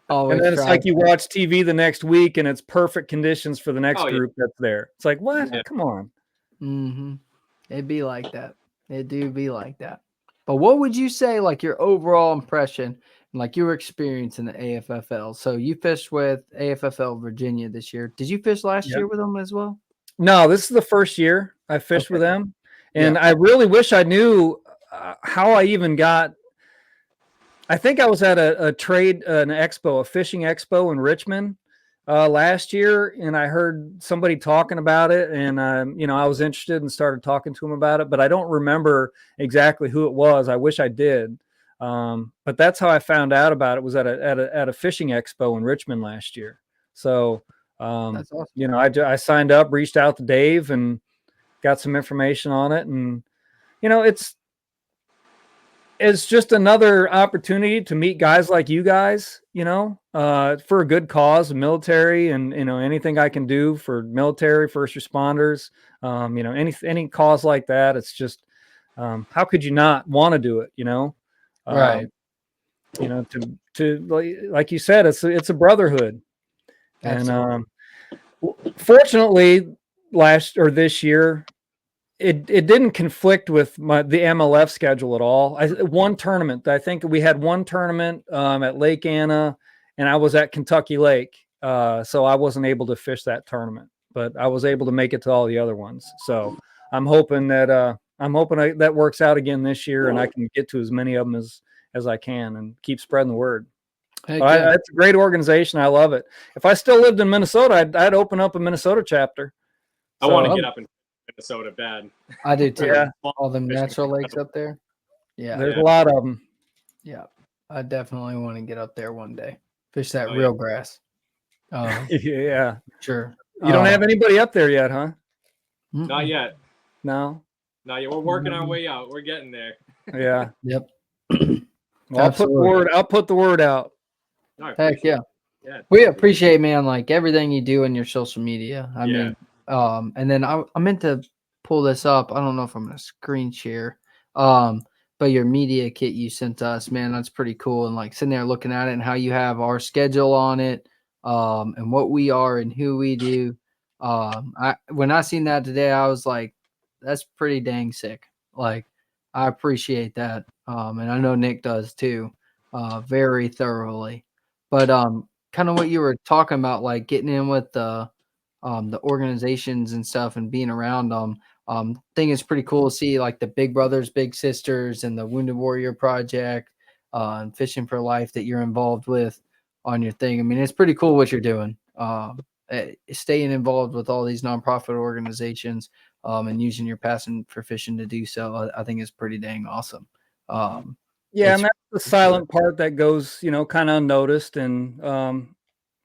always And then it's try. like you watch TV the next week and it's perfect conditions for the next Oh, yeah. group that's there. It's like, what? Yeah. Come on. Mm-hmm. It'd be like that. It do be like that. But what would you say, like your overall impression, like your experience in the AFFL? So you fished with AFFL Virginia this year. Did you fish last Yep. year with them as well? No, this is the first year I fished Okay. with them. And Yeah. I really wish I knew how I even got. I think I was at a fishing expo in Richmond last year, and I heard somebody talking about it, and you know, I was interested and started talking to him about it, but I don't remember exactly who it was. I wish I did, but that's how I found out about it. Was at a fishing expo in Richmond last year. So, That's awesome. you know, I signed up, reached out to Dave, and got some information on it, and you know, it's just another opportunity to meet guys like you guys, you know, for a good cause, military, and you know, anything I can do for military, first responders, you know, any cause like that. It's just, how could you not want to do it? You know, Right. You know, like you said, it's a brotherhood, Absolutely. and fortunately, this year, it didn't conflict with the MLF schedule at all. One tournament, I think we had one tournament at Lake Anna, and I was at Kentucky Lake, so I wasn't able to fish that tournament, but I was able to make it to all the other ones. So I'm hoping that that works out again this year, and I can get to as many of them as I can and keep spreading the word. Heck yeah. It's a great organization. I love it. If I still lived in Minnesota, I'd open up a Minnesota chapter. I want to get up in Minnesota bad. I do too. Yeah. All them natural lakes up there. Yeah. There's a lot of them. Yeah. I definitely want to get up there one day. Fish that Oh, real yeah. grass. Yeah. Sure. You don't have anybody up there yet, huh? Not yet. No. Not yet. We're working our way out. We're getting there. Yeah. Yep. Well, I'll put the word out. No, I Heck yeah. Yeah. We appreciate, man, like everything you do in your social media. I Yeah. mean, and then I meant to pull this up. I don't know if I'm gonna screen share. But your media kit you sent to us, man, that's pretty cool. And like sitting there looking at it and how you have our schedule on it, and what we are and who we do. When I seen that today, I was like, that's pretty dang sick. Like, I appreciate that. And I know Nick does too, very thoroughly. But kind of what you were talking about, like getting in with the organizations and stuff and being around them. Think it's pretty cool to see like the Big Brothers Big Sisters and the Wounded Warrior Project and Fishing for Life that you're involved with on your thing. I mean, it's pretty cool what you're doing. Staying involved with all these nonprofit organizations and using your passion for fishing to do so, I think is pretty dang awesome. Yeah, and that's the silent part that goes, kind of unnoticed, and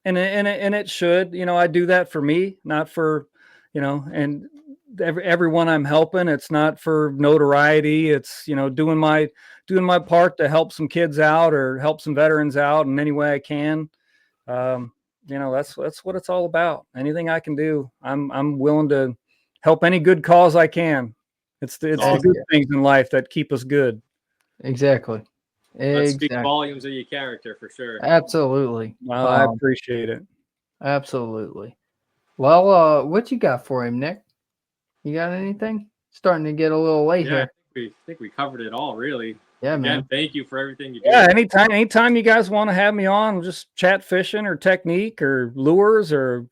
it should. I do that for me, not for, and everyone I'm helping. It's not for notoriety. It's doing my part to help some kids out or help some veterans out in any way I can. That's what it's all about. Anything I can do, I'm willing to help any good cause I can. It's the good things in life that keep us good. Exactly. That speaks volumes of your character for sure. Absolutely. Well, I appreciate it. Absolutely. Well, what you got for him, Nick? You got anything? Starting to get a little late here. I think we covered it all, really. Yeah, man. Thank you for everything you do. Yeah, anytime you guys want to have me on, just chat fishing or technique or lures or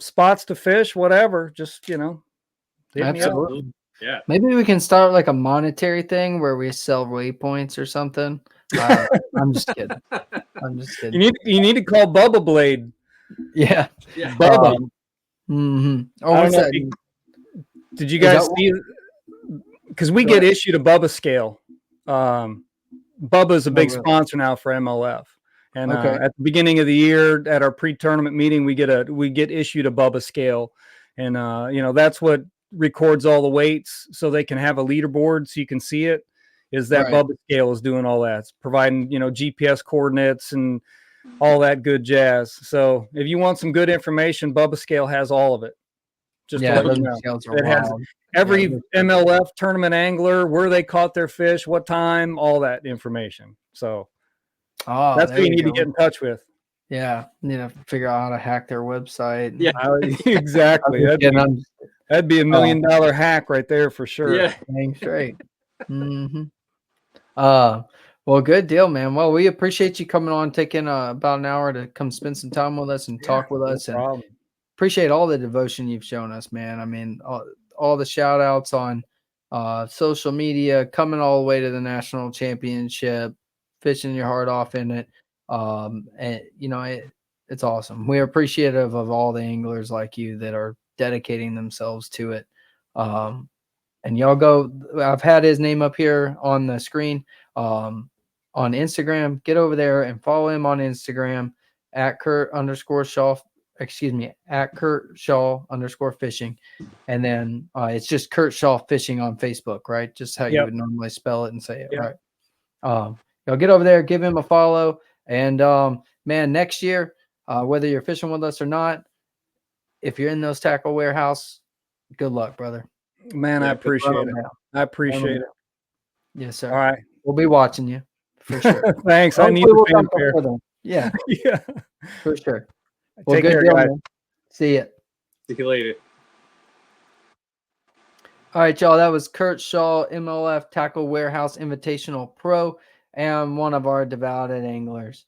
spots to fish, whatever. Just hit Absolutely. me up. Yeah. Maybe we can start like a monetary thing where we sell waypoints or something. I'm just kidding. I'm just kidding. You need to call Bubba Blade. Yeah. Bubba. Oh, what's that? Did you guys see? Because we get issued a Bubba scale. Bubba's a big sponsor now for MLF. And at the beginning of the year, at our pre-tournament meeting, we get issued a Bubba scale, and that's what records all the weights, so they can have a leaderboard so you can see it. Is that Bubba scale is doing all that, it's providing GPS coordinates and all that good jazz. So if you want some good information, Bubba scale has all of it. Just to let you know, it has every MLF tournament angler, where they caught their fish, what time, all that information. So that's what you need to get in touch with. Yeah, need to figure out how to hack their website. Yeah, exactly. That'd be $1 million hack right there for sure. Yeah, dang straight. Well, good deal, man. Well, we appreciate you coming on, taking about an hour to come spend some time with us and talk with us. And appreciate all the devotion you've shown us, man. I mean, all the shout outs on social media, coming all the way to the national championship, fishing your heart off in it. And it's awesome. We're appreciative of all the anglers like you that are dedicating themselves to it. And y'all go, I've had his name up here on the screen on Instagram. Get over there and follow him on Instagram at Curt_Shaw. Excuse me, at Curt Shaw _fishing. And then it's just Curt Shaw Fishing on Facebook, right? Just how you would normally spell it and say it, right? Y'all get over there, give him a follow. And man, next year, whether you're fishing with us or not, if you're in those tackle warehouse, good luck, brother. Man, I appreciate it. I appreciate it. Yes, sir. All right. We'll be watching you for sure. Thanks. I need the fanfare. Yeah. Yeah. For sure. Well, Take good care, deal, guys. man. See ya. See you later. All right, y'all. That was Curt Shaw, MLF Tackle Warehouse Invitational Pro, and one of our devoted anglers.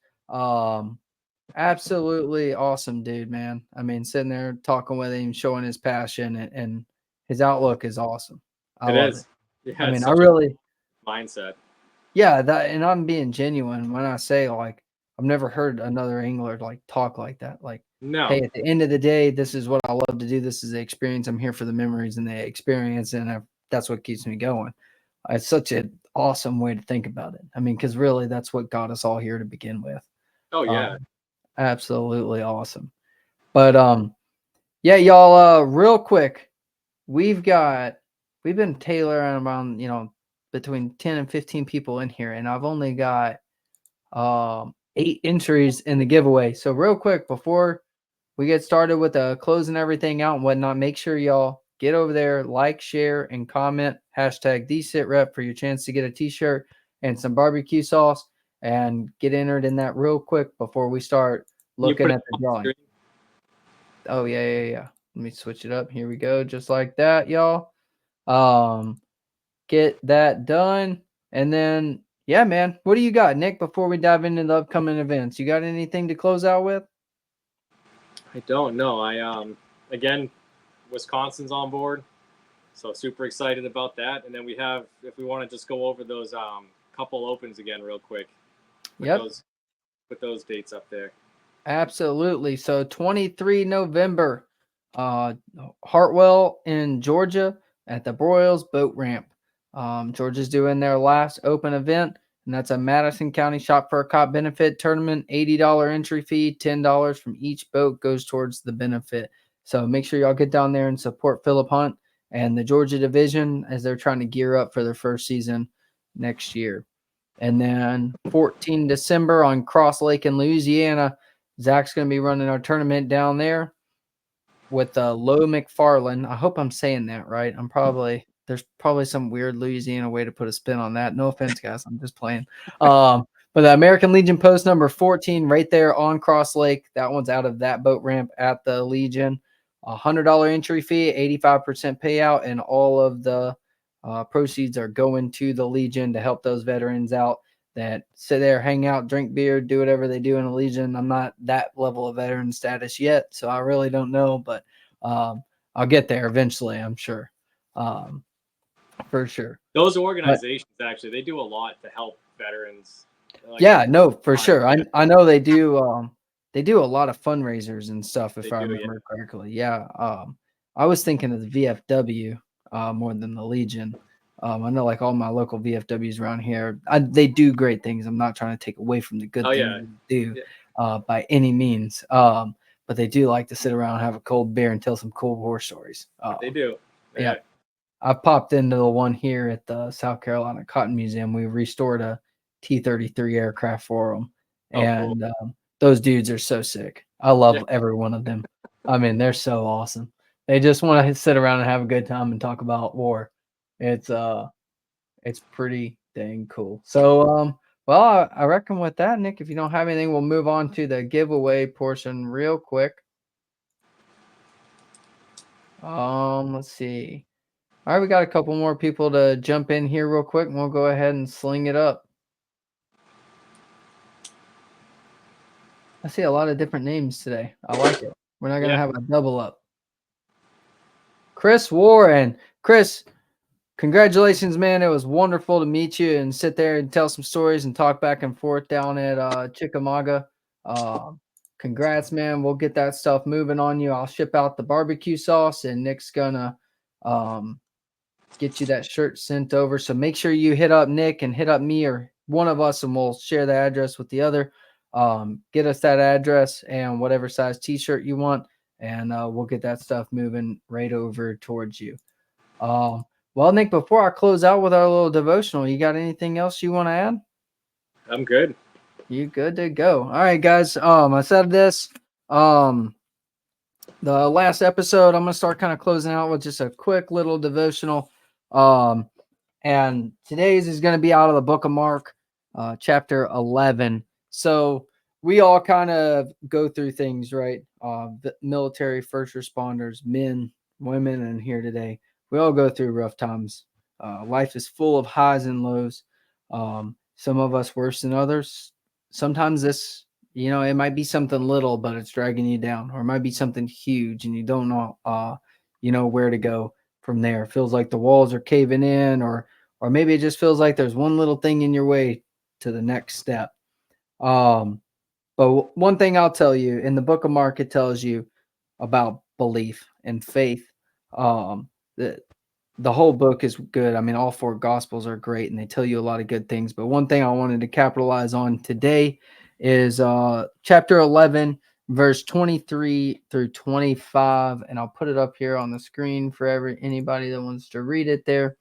Absolutely awesome dude, man. I mean, sitting there talking with him, showing his passion, and his outlook is awesome. I love it. Yeah, I mean, I really mindset. Yeah, and I'm being genuine when I say, like, I've never heard another angler like talk like that. Like, no, hey, at the end of the day, this is what I love to do. This is the experience. I'm here for the memories and the experience, and that's what keeps me going. It's such an awesome way to think about it. I mean, because really, that's what got us all here to begin with. Oh yeah, absolutely awesome. But yeah, y'all. Real quick, we've been tailoring around between 10 and 15 people in here, and I've only got 8 entries in the giveaway. So real quick, before we get started with closing everything out and whatnot, make sure y'all get over there, like, share, and comment #TheSITREP for your chance to get a t-shirt and some barbecue sauce, and get entered in that real quick before we start looking at the drawing. Oh yeah. Let me switch it up. Here we go. Just like that, y'all. Get that done. And then, yeah, man, what do you got, Nick, before we dive into the upcoming events? You got anything to close out with? I don't know. Again, Wisconsin's on board, so super excited about that. And then we have, if we want to just go over those couple opens again real quick. Put those dates up there. Absolutely. So 23 November, Hartwell in Georgia at the Broyles Boat Ramp. Georgia's doing their last open event. and that's a Madison County Shop for a Cop benefit tournament. $80 entry fee, $10 from each boat goes towards the benefit. So make sure y'all get down there and support Philip Hunt and the Georgia division as they're trying to gear up for their first season next year. And then 14 December on Cross Lake in Louisiana, Zach's going to be running our tournament down there with Low McFarland. I hope I'm saying that right. There's probably some weird Louisiana way to put a spin on that. No offense, guys. I'm just playing. But the American Legion post number 14 right there on Cross Lake. That one's out of that boat ramp at the Legion. $100 entry fee, 85% payout, and all of the proceeds are going to the Legion to help those veterans out that sit there, hang out, drink beer, do whatever they do in the Legion. I'm not that level of veteran status yet, so I really don't know, but I'll get there eventually, I'm sure. For sure. Those organizations, actually, they do a lot to help veterans. Like, yeah, no, for sure. I know they do. They do a lot of fundraisers and stuff, if I remember correctly. Yeah. I was thinking of the VFW more than the Legion. I know like all my local VFWs around here, they do great things. I'm not trying to take away from the good things they do by any means. But they do like to sit around, have a cold beer, and tell some cool war stories. They do. Yeah. I popped into the one here at the South Carolina Cotton Museum. We restored a T-33 aircraft for them. And cool. Those dudes are so sick. I love every one of them. I mean, they're so awesome. They just want to sit around and have a good time and talk about war. It's pretty dang cool. So, well, I reckon with that, Nick, if you don't have anything, we'll move on to the giveaway portion real quick. Let's see. All right, we got a couple more people to jump in here real quick, and we'll go ahead and sling it up. I see a lot of different names today. I like it. We're not going to have a double up. Chris Warren. Chris, congratulations, man. It was wonderful to meet you and sit there and tell some stories and talk back and forth down at Chickamauga. Congrats, man. We'll get that stuff moving on you. I'll ship out the barbecue sauce, and Nick's going to get you that shirt sent over. So make sure you hit up Nick and hit up me or one of us, and we'll share the address with the other. Get us that address and whatever size t-shirt you want, and we'll get that stuff moving right over towards you. Well, Nick, before I close out with our little devotional, you got anything else you want to add? I'm good. You good to go. All right, guys. I said this the last episode. I'm gonna start kind of closing out with just a quick little devotional. And today's is going to be out of the book of Mark, chapter 11. So we all kind of go through things, right? The military, first responders, men, women, and here today, we all go through rough times. Life is full of highs and lows. Some of us worse than others. Sometimes this, it might be something little, but it's dragging you down, or it might be something huge and you don't know, where to go from there. It feels like the walls are caving in, or maybe it just feels like there's one little thing in your way to the next step. But one thing I'll tell you, in the book of Mark, it tells you about belief and faith. The whole book is good. I mean, all four gospels are great and they tell you a lot of good things. But one thing I wanted to capitalize on today is chapter 11, verse 23 through 25. And I'll put it up here on the screen for anybody that wants to read it there.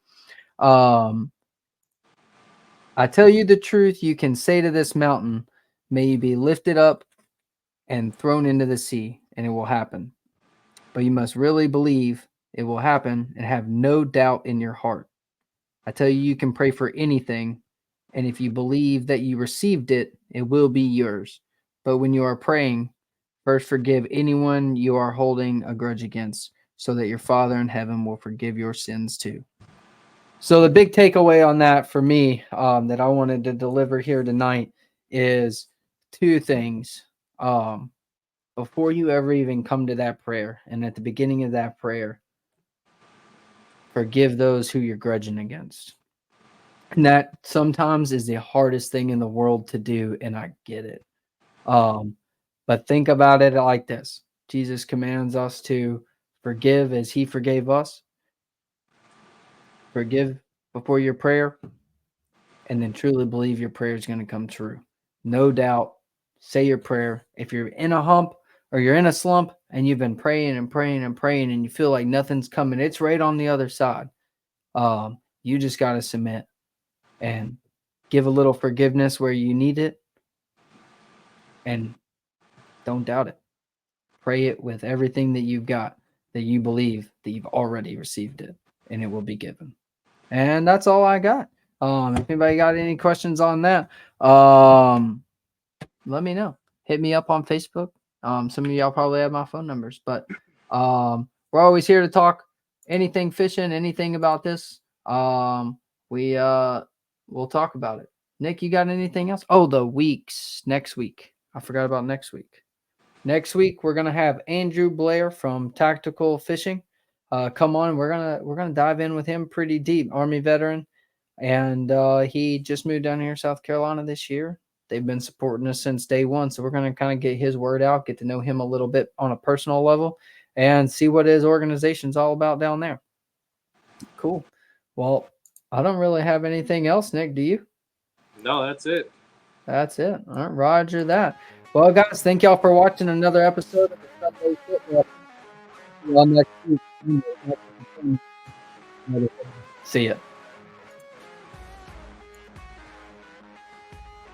I tell you the truth, you can say to this mountain, may you be lifted up and thrown into the sea, and it will happen. But you must really believe it will happen and have no doubt in your heart. I tell you, you can pray for anything, and if you believe that you received it, it will be yours. But when you are praying, first forgive anyone you are holding a grudge against, so that your Father in heaven will forgive your sins too. So the big takeaway on that for me that I wanted to deliver here tonight is two things. Before you ever even come to that prayer, and at the beginning of that prayer, forgive those who you're grudging against. And that sometimes is the hardest thing in the world to do, and I get it. But think about it like this. Jesus commands us to forgive as he forgave us. Forgive before your prayer and then truly believe your prayer is going to come true. No doubt, say your prayer. If you're in a hump or you're in a slump and you've been praying and praying and praying and you feel like nothing's coming, it's right on the other side. You just got to submit and give a little forgiveness where you need it, and don't doubt it. Pray it with everything that you've got, that you believe that you've already received it, and it will be given. And that's all I got. If anybody got any questions on that, let me know. Hit me up on Facebook. Some of y'all probably have my phone numbers, but we're always here to talk anything fishing, anything about this. We'll talk about it. Nick, you got anything else? Oh, the weeks next week. I forgot about next week. Next week we're gonna have Andrew Blair from Tactical Fishing come on. We're gonna dive in with him pretty deep. Army veteran, and he just moved down here to South Carolina this year. They've been supporting us since day one, so we're gonna kind of get his word out, get to know him a little bit on a personal level, and see what his organization's all about down there. Cool. Well, I don't really have anything else, Nick. Do you? No, that's it. That's it. All right, Roger that. Well, guys, thank y'all for watching another episode of the Sunday Football. See y'all next week. See ya.